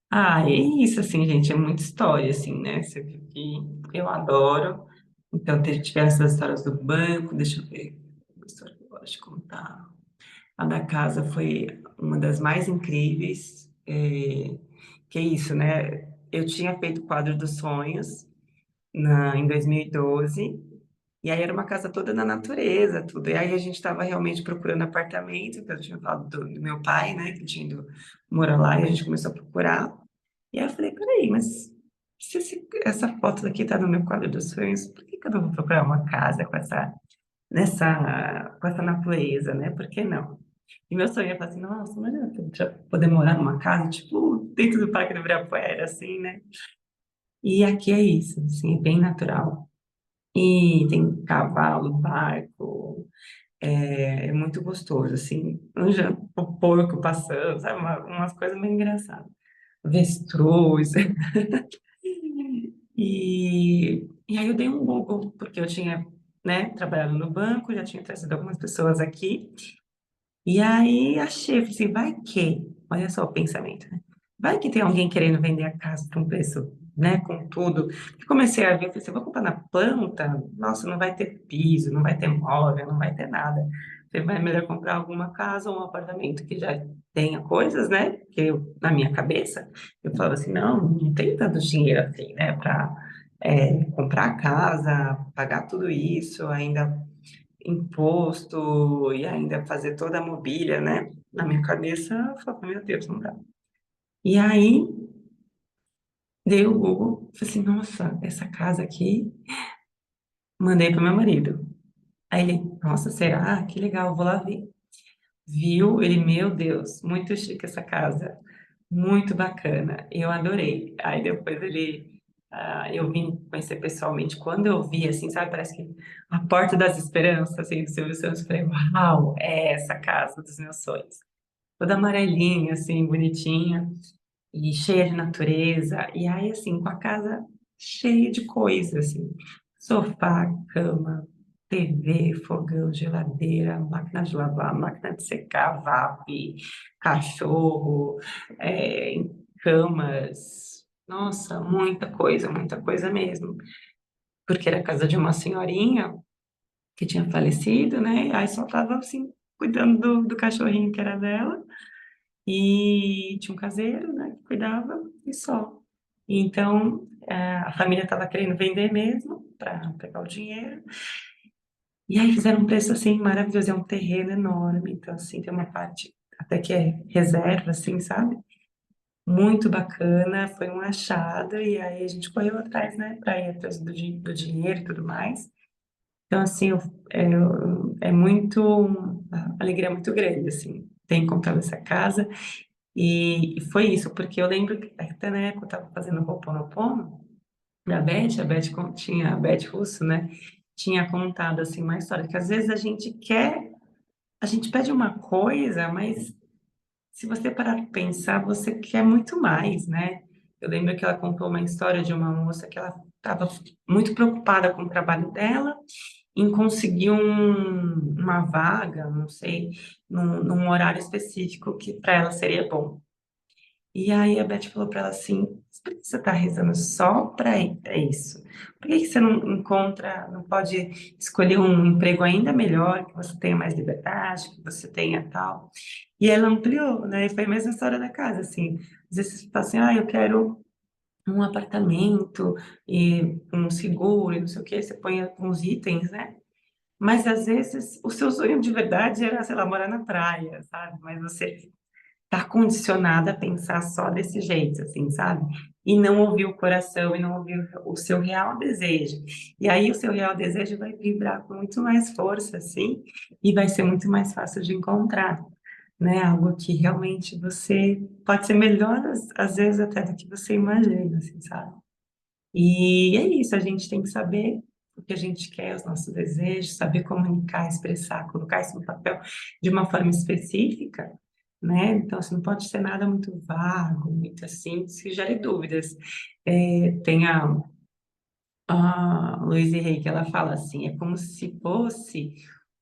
Ah, é isso, assim, gente, é muita história, assim, né? Isso aqui que eu adoro. Então, tiveram essas histórias do banco, deixa eu ver, uma história que eu gosto de contar. A da casa foi uma das mais incríveis, que é isso, né? Eu tinha feito o quadro dos sonhos em 2012, e aí era uma casa toda na natureza, tudo. E aí a gente estava realmente procurando apartamento, que eu tinha falado do meu pai, né, que tinha ido morar lá, e a gente começou a procurar. E aí eu falei, peraí, mas se essa foto daqui tá no meu quadro dos sonhos, por que que eu não vou procurar uma casa com essa natureza, né? Por que não? E meu sonho é falar assim, nossa, imagina eu já poder morar numa casa, tipo, dentro do Parque do Ibirapuera, assim, né? E aqui é isso, assim, é bem natural. E tem cavalo, barco, é muito gostoso, assim, o porco passando, sabe? Umas coisas meio engraçadas. Avestruz. E aí eu dei um Google, porque eu tinha, né, trabalhado no banco, já tinha trazido algumas pessoas aqui, e aí achei, falei assim, vai que, olha só o pensamento, né? Vai que tem alguém querendo vender a casa por um preço, né, com tudo. E comecei a ver, falei assim, vou comprar na planta, nossa, não vai ter piso, não vai ter móvel, não vai ter nada. Você vai melhor comprar alguma casa ou um apartamento que já tenha coisas, né? Que eu, na minha cabeça, eu falava assim, não tem tanto dinheiro assim, né, para comprar a casa, pagar tudo isso, ainda imposto e ainda fazer toda a mobília, né? Na minha cabeça, eu falava, meu Deus, não dá. E aí, dei o Google, falei assim, nossa, essa casa aqui, mandei para meu marido. Aí ele, nossa, será? Que legal, vou lá ver. Viu? Ele, meu Deus, muito chique essa casa, muito bacana, eu adorei. Aí depois eu vim conhecer pessoalmente, quando eu vi, assim, sabe, parece que a porta das esperanças, assim, do Silvio Santos, eu falei, uau, é essa casa dos meus sonhos. Toda amarelinha, assim, bonitinha, e cheia de natureza, e aí, assim, com a casa cheia de coisas, assim, sofá, cama, TV, fogão, geladeira, máquina de lavar, máquina de secar, vape, cachorro, é, camas, nossa, muita coisa mesmo, porque era a casa de uma senhorinha que tinha falecido, né, aí só tava, assim, cuidando do cachorrinho que era dela, e tinha um caseiro, né, que cuidava e só. Então, a família estava querendo vender mesmo para pegar o dinheiro. E aí fizeram um preço assim maravilhoso, é um terreno enorme, então assim tem uma parte até que é reserva, assim, sabe? Muito bacana, foi um achado e aí a gente correu atrás, né, para ir atrás do dinheiro e tudo mais. Então assim, é muito, a alegria é muito grande, assim, ter comprado essa casa. E foi isso, porque eu lembro que até na época eu estava fazendo Ho'oponopono da Beth, a Beth Russo, né? Tinha contado assim uma história que às vezes a gente pede uma coisa, mas se você parar para pensar, você quer muito mais, né? Eu lembro que ela contou uma história de uma moça que ela estava muito preocupada com o trabalho dela, em conseguir uma vaga, não sei, num horário específico que para ela seria bom. E aí a Beth falou para ela assim: por que você está rezando só para isso? Por que que você não encontra, não pode escolher um emprego ainda melhor, que você tenha mais liberdade, que você tenha tal? E ela ampliou, né? E foi a mesma história da casa, assim. Às vezes você fala assim: eu quero um apartamento e um seguro e não sei o quê, você põe alguns itens, né? Mas às vezes o seu sonho de verdade era, sei lá, morar na praia, sabe? Mas você tá condicionada a pensar só desse jeito, assim, sabe? E não ouvir o coração e não ouvir o seu real desejo. E aí o seu real desejo vai vibrar com muito mais força, assim, e vai ser muito mais fácil de encontrar, né? Algo que realmente você pode ser melhor, às vezes, até do que você imagina, assim, sabe? E é isso, a gente tem que saber o que a gente quer, os nossos desejos, saber comunicar, expressar, colocar isso no papel de uma forma específica, né? Então, assim, não pode ser nada muito vago, muito assim, que gere dúvidas. Tem a Louise Hay que ela fala assim, é como se fosse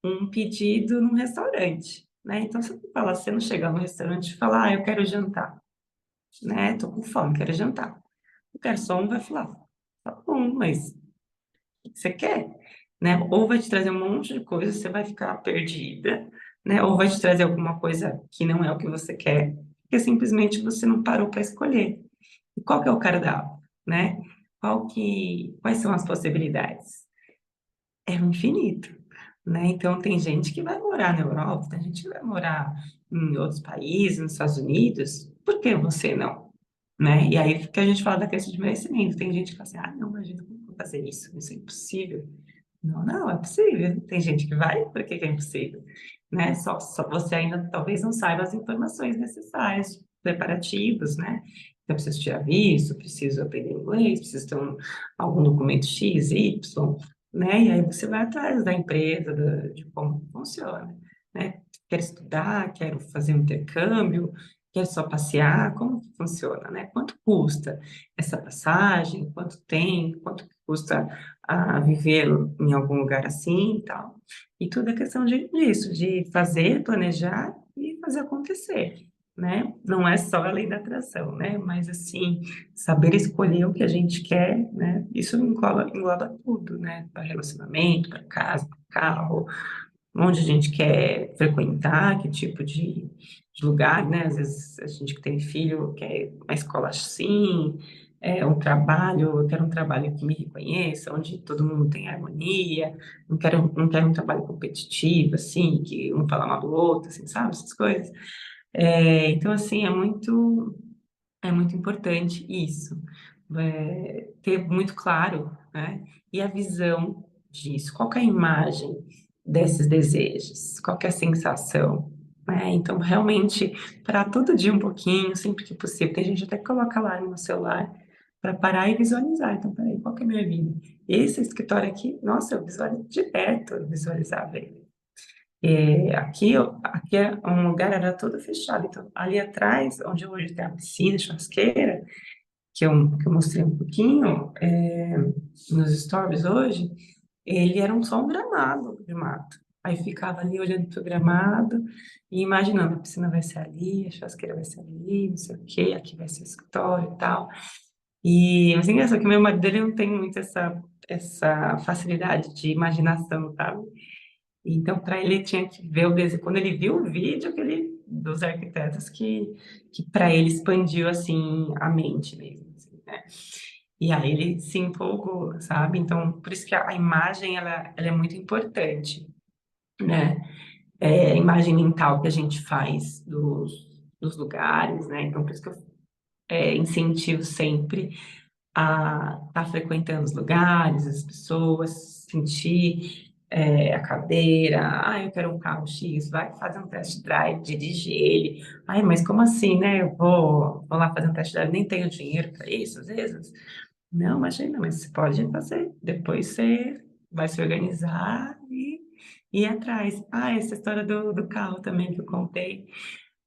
um pedido num restaurante, né? Então, você não chega no restaurante e fala, eu quero jantar, né? Tô com fome, quero jantar. O garçom vai falar, tá bom, mas que você quer, né? Ou vai te trazer um monte de coisa, você vai ficar perdida, né? Ou vai te trazer alguma coisa que não é o que você quer, porque simplesmente você não parou para escolher. E qual que é o cardápio, né? Quais são as possibilidades? É o infinito, né? Então tem gente que vai morar na Europa, tem gente que vai morar em outros países, nos Estados Unidos, por que você não? Né? E aí que a gente fala da questão de merecimento. Tem gente que fala assim, não, imagina como eu vou fazer isso é impossível. Não, não, é possível. Tem gente que vai, por que que é impossível? Né? Só você ainda talvez não saiba as informações necessárias, preparativos, né? Então, eu preciso tirar visto, preciso aprender inglês, preciso ter algum documento X, Y, né? E aí você vai atrás da empresa, de como funciona, né? Quero estudar, quero fazer um intercâmbio, quero só passear, como que funciona, né? Quanto custa essa passagem? Quanto tem? Quanto custa a viver em algum lugar assim e tal. E tudo é questão disso, de fazer, planejar e fazer acontecer, né? Não é só a lei da atração, né? Mas, assim, saber escolher o que a gente quer, né? Isso engloba tudo, né? Para relacionamento, para casa, para carro, onde a gente quer frequentar, que tipo de lugar, né? Às vezes a gente que tem filho quer uma escola assim, um trabalho, eu quero um trabalho que me reconheça, onde todo mundo tem harmonia, não quero um trabalho competitivo, assim, que um fala mal do outro, assim, sabe? Essas coisas. Então, assim, é muito importante isso, ter muito claro, né? E a visão disso, qual que é a imagem desses desejos, qual que é a sensação, né? Então, realmente, parar todo dia um pouquinho, sempre que possível, tem gente até que coloca alarme no celular para parar e visualizar. Então, peraí, qual que é a minha vida? Esse escritório aqui, nossa, eu visualizo direto, eu visualizava ele. Aqui é um lugar, era todo fechado, então ali atrás, onde hoje tem a piscina, churrasqueira, que eu mostrei um pouquinho nos stories hoje, ele era só um gramado de mato. Aí ficava ali olhando para o gramado e imaginando, a piscina vai ser ali, a churrasqueira vai ser ali, não sei o quê, aqui vai ser o escritório e tal. Mas é engraçado que meu marido ele não tem muito essa facilidade de imaginação, sabe? Então, para ele, tinha que ver o desenho. Quando ele viu o vídeo dos arquitetos, que para ele expandiu assim a mente mesmo, assim, né? E aí ele se empolgou, sabe? Então, por isso que a imagem ela é muito importante, né? A imagem mental que a gente faz dos lugares, né? Então, por isso que eu incentivo sempre a estar frequentando os lugares, as pessoas, sentir a cadeira. Eu quero um carro X, vai fazer um test drive, dirige ele. Mas como assim, né? Eu vou lá fazer um test drive, nem tenho dinheiro para isso, às vezes. Não, imagina, mas você pode fazer. Depois você vai se organizar e ir atrás. Essa história do carro também que eu contei.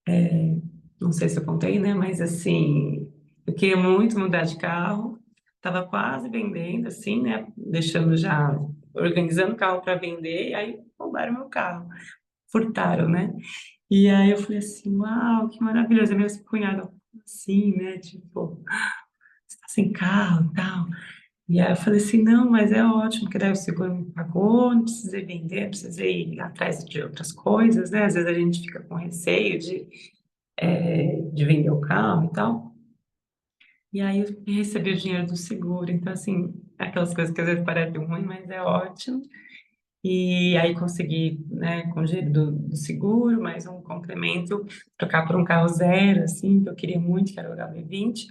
É, não sei se eu contei, né? Mas assim, eu queria muito mudar de carro, estava quase vendendo, assim, né? Deixando já, organizando o carro para vender, e aí roubaram meu carro, furtaram, né? E aí eu falei assim, uau, que maravilhoso. E meu cunhado, assim, né? Tipo, você tá sem carro e tal. E aí eu falei assim, não, mas é ótimo, que daí o seguro me pagou, não precisei vender, não precisei ir atrás de outras coisas, né? Às vezes a gente fica com receio de vender o carro e tal. E aí eu recebi o dinheiro do seguro. Então, assim, aquelas coisas que às vezes parecem ruim, mas é ótimo. E aí consegui, né, com o dinheiro do seguro, mais um complemento, trocar por um carro zero, assim, que eu queria muito, que era o HB20.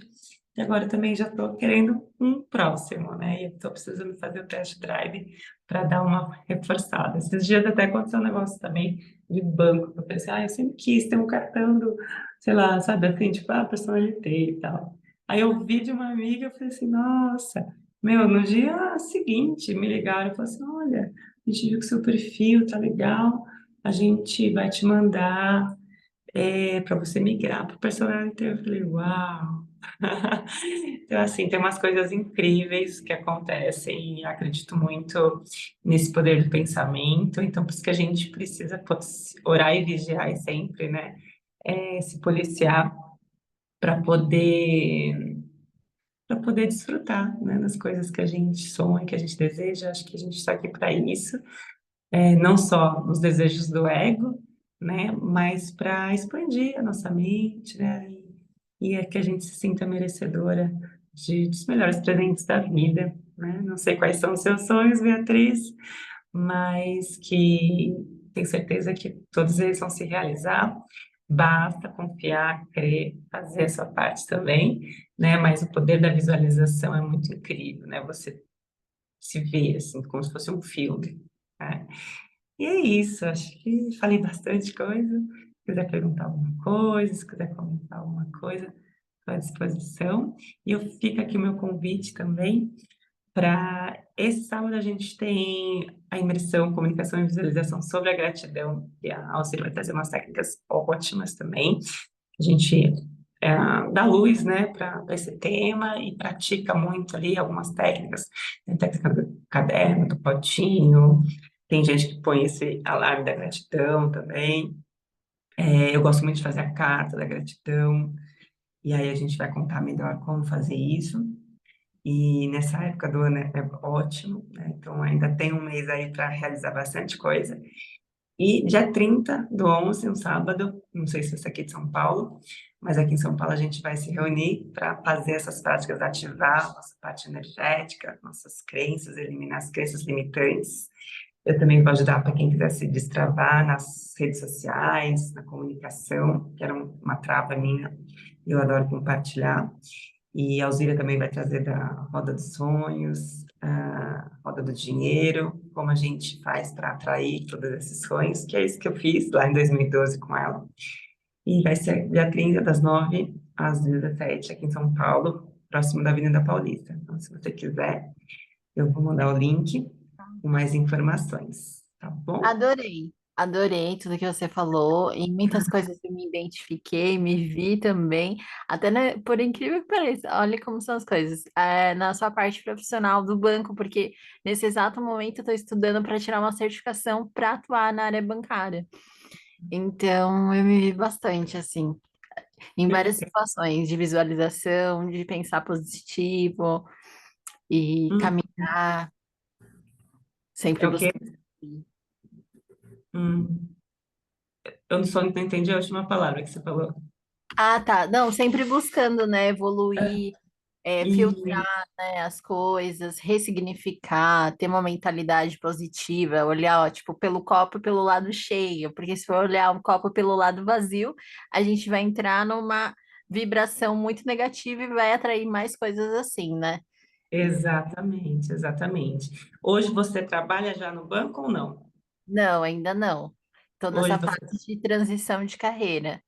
E agora também já estou querendo um próximo, né? E estou precisando fazer o test drive para dar uma reforçada. Esses dias até aconteceu um negócio também de banco, que eu pensei, ah, eu sempre quis ter um cartão do, sei lá, sabe assim, tipo, ah, personalité e tal. Aí eu vi de uma amiga, eu falei assim, nossa, meu, no dia seguinte me ligaram e falaram assim, olha, a gente viu que seu perfil tá legal, a gente vai te mandar para você migrar para o personality. Eu falei, uau! Então, assim, tem umas coisas incríveis que acontecem e acredito muito nesse poder do pensamento. Então, por isso que a gente precisa orar e vigiar sempre, né? Se policiar para poder desfrutar, né, das coisas que a gente sonha, que a gente deseja. Acho que a gente está aqui para isso, não só nos desejos do ego, né, mas para expandir a nossa mente, né, e é que a gente se sinta merecedora dos melhores presentes da vida, né? Não sei quais são os seus sonhos, Beatriz, mas que tenho certeza que todos eles vão se realizar. Basta confiar, crer, fazer a sua parte também, né? Mas o poder da visualização é muito incrível, né? Você se vê assim, como se fosse um filme, né? E é isso, acho que falei bastante coisa. Se quiser perguntar alguma coisa, se quiser comentar alguma coisa, estou à disposição. E eu fica aqui o meu convite também para esse sábado a gente tem a imersão Comunicação e Visualização sobre a gratidão, e a Alcir vai trazer umas técnicas ótimas também. A gente dá luz, né, para esse tema e pratica muito ali algumas técnicas. Tem técnica do caderno, do potinho, tem gente que põe esse alarme da gratidão também. Eu gosto muito de fazer a carta da gratidão, e aí a gente vai contar melhor como fazer isso. E nessa época do ano é ótimo, né? Então ainda tem um mês aí para realizar bastante coisa. E dia 30 do 11, um sábado, não sei se você é aqui de São Paulo, mas aqui em São Paulo a gente vai se reunir para fazer essas práticas, ativar nossa parte energética, nossas crenças, eliminar as crenças limitantes. Eu também vou ajudar para quem quiser se destravar nas redes sociais, na comunicação, que era uma trava minha, eu adoro compartilhar. E a Alzira também vai trazer da roda dos sonhos, a roda do dinheiro, como a gente faz para atrair todos esses sonhos, que é isso que eu fiz lá em 2012 com ela. E vai ser dia 30, das 9 às 17, aqui em São Paulo, próximo da Avenida Paulista. Então, se você quiser, eu vou mandar o link com mais informações, tá bom? Adorei. Adorei tudo que você falou. Em muitas coisas eu me identifiquei, me vi também. Até, né, por incrível que pareça, olha como são as coisas. Na sua parte profissional do banco, porque nesse exato momento eu estou estudando para tirar uma certificação para atuar na área bancária. Então, eu me vi bastante, assim, em várias situações de visualização, de pensar positivo e Hum, caminhar, sempre é o quê? buscando. Hum, eu só não entendi a última palavra que você falou. Ah, tá. Não, sempre buscando, né, É, evoluir, e, filtrar, né, as coisas, ressignificar, ter uma mentalidade positiva, olhar, ó, tipo, pelo copo pelo lado cheio, porque se for olhar o copo pelo lado vazio, a gente vai entrar numa vibração muito negativa e vai atrair mais coisas assim, né? exatamente, exatamente. Hoje você trabalha já no banco ou não? Não, ainda não. Estou Hoje nessa você. fase de transição de carreira.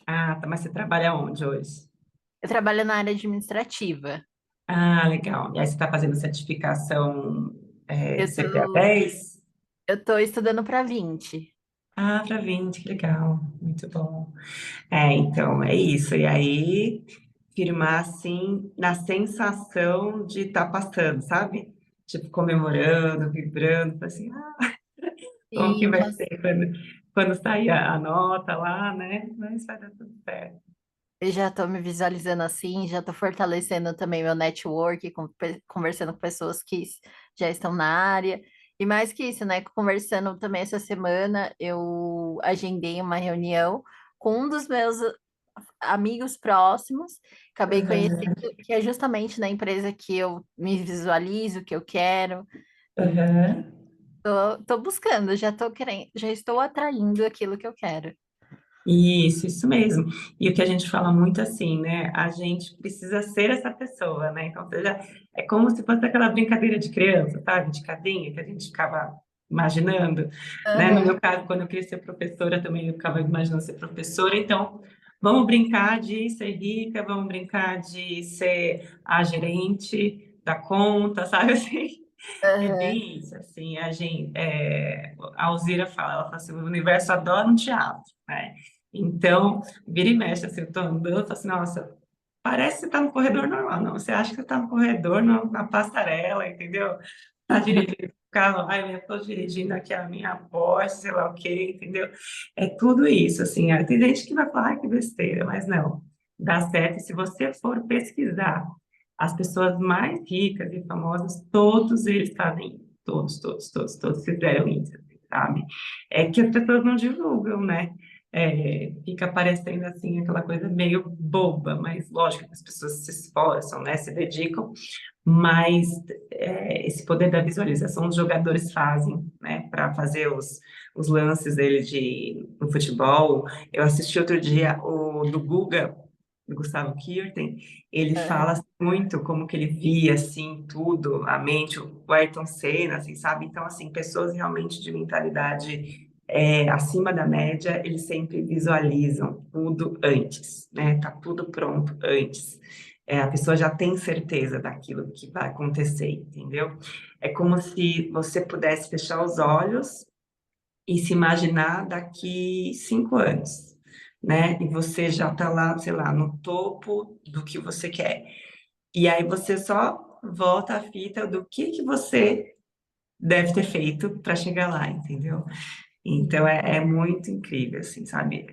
Ah, tá, mas você trabalha onde hoje? Eu trabalho na área administrativa. Ah, legal. E aí você está fazendo certificação Eu CPA tô, 10? eu tô estudando para 20. Ah, para 20, que legal. Muito bom. Então, é isso. E aí, firmar assim, na sensação de estar passando, sabe? Tipo, comemorando, vibrando, assim, como que Sim, vai ser quando sair a nota lá, né? Mas vai dar tudo certo. Eu já estou me visualizando assim, já estou fortalecendo também meu network, conversando com pessoas que já estão na área. E mais que isso, né? Conversando também essa semana, eu agendei uma reunião com um dos meus amigos próximos. Acabei conhecendo Aham, que é justamente na empresa que eu me visualizo, que eu quero. aham. Tô buscando, já tô querendo, já estou atraindo aquilo que eu quero. Isso mesmo. E o que a gente fala muito assim, né? A gente precisa ser essa pessoa, né? Então, seja, é como se fosse aquela brincadeira de criança, sabe? De cadinha, que a gente ficava imaginando, né? No Aham, meu caso, quando eu queria ser professora, também eu ficava imaginando ser professora. Então, vamos brincar de ser rica, vamos brincar de ser a gerente da conta, sabe assim? É aham, bem isso, assim, a Alzira fala, ela fala assim, o universo adora um teatro, né? Então, vira e mexe, assim, eu tô andando, eu falo assim, nossa, parece que você tá no corredor normal, não, você acha que você tá no corredor, na passarela, entendeu? Tá dirigindo o carro, ai, eu tô dirigindo aqui a minha Porsche, sei lá o quê, entendeu? É tudo isso, assim, tem gente que vai falar, ai, que besteira, mas não, dá certo, e se você for pesquisar as pessoas mais ricas e famosas, todos eles fazem, todos fizeram isso, assim, sabe? É que as pessoas não divulgam, né? Fica parecendo assim aquela coisa meio boba, mas lógico que as pessoas se esforçam, né? Se dedicam, mas esse poder da visualização os jogadores fazem, né? Para fazer os lances deles no futebol. Eu assisti outro dia o do Guga, do Gustavo Kirten, ele aham. fala muito como que ele via, assim, tudo, a mente, o Ayrton Senna, assim, sabe? Então, assim, pessoas realmente de mentalidade acima da média, eles sempre visualizam tudo antes, né? Tá tudo pronto antes. A pessoa já tem certeza daquilo que vai acontecer, entendeu? É como se você pudesse fechar os olhos e se imaginar daqui 5 anos, né? E você já está lá, sei lá, no topo do que você quer. E aí você só volta a fita do que você deve ter feito para chegar lá, entendeu? Então é muito incrível, assim, sabe?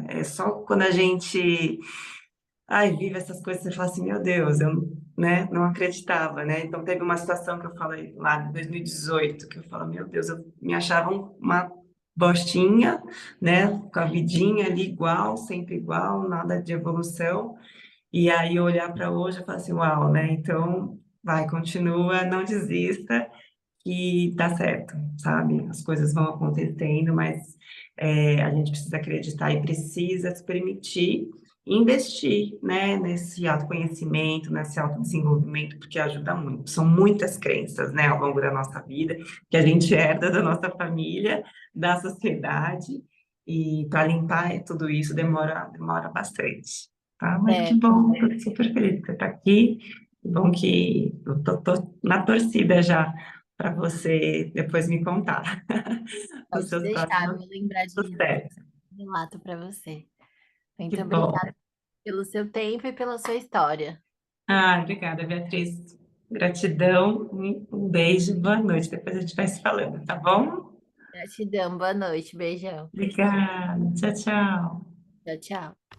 É só quando a gente vive essas coisas, você fala assim, meu Deus, eu, né, não acreditava, né? Então teve uma situação que eu falei lá em 2018, que eu falo, meu Deus, eu me achava uma bostinha, né, com a vidinha ali igual, sempre igual, nada de evolução. E aí olhar para hoje e falar assim, uau, né? Então vai, continua, não desista, que dá certo, sabe? As coisas vão acontecendo, mas a gente precisa acreditar e precisa se permitir investir, né, nesse autoconhecimento, nesse autodesenvolvimento, porque ajuda muito. São muitas crenças, né, ao longo da nossa vida, que a gente herda da nossa família, da sociedade, e para limpar tudo isso demora bastante, tá? Mas que É, bom, estou super feliz que você está aqui, que bom que eu tô na torcida já para você depois me contar dos pode seus deixar, eu próximos vou lembrar de sucessos. relato para você. Que Muito bom. obrigada pelo seu tempo e pela sua história. Obrigada, Beatriz. Gratidão, um beijo, boa noite. Depois a gente vai se falando, tá bom? Gratidão, boa noite, beijão. Obrigada, tchau, tchau. Tchau, tchau.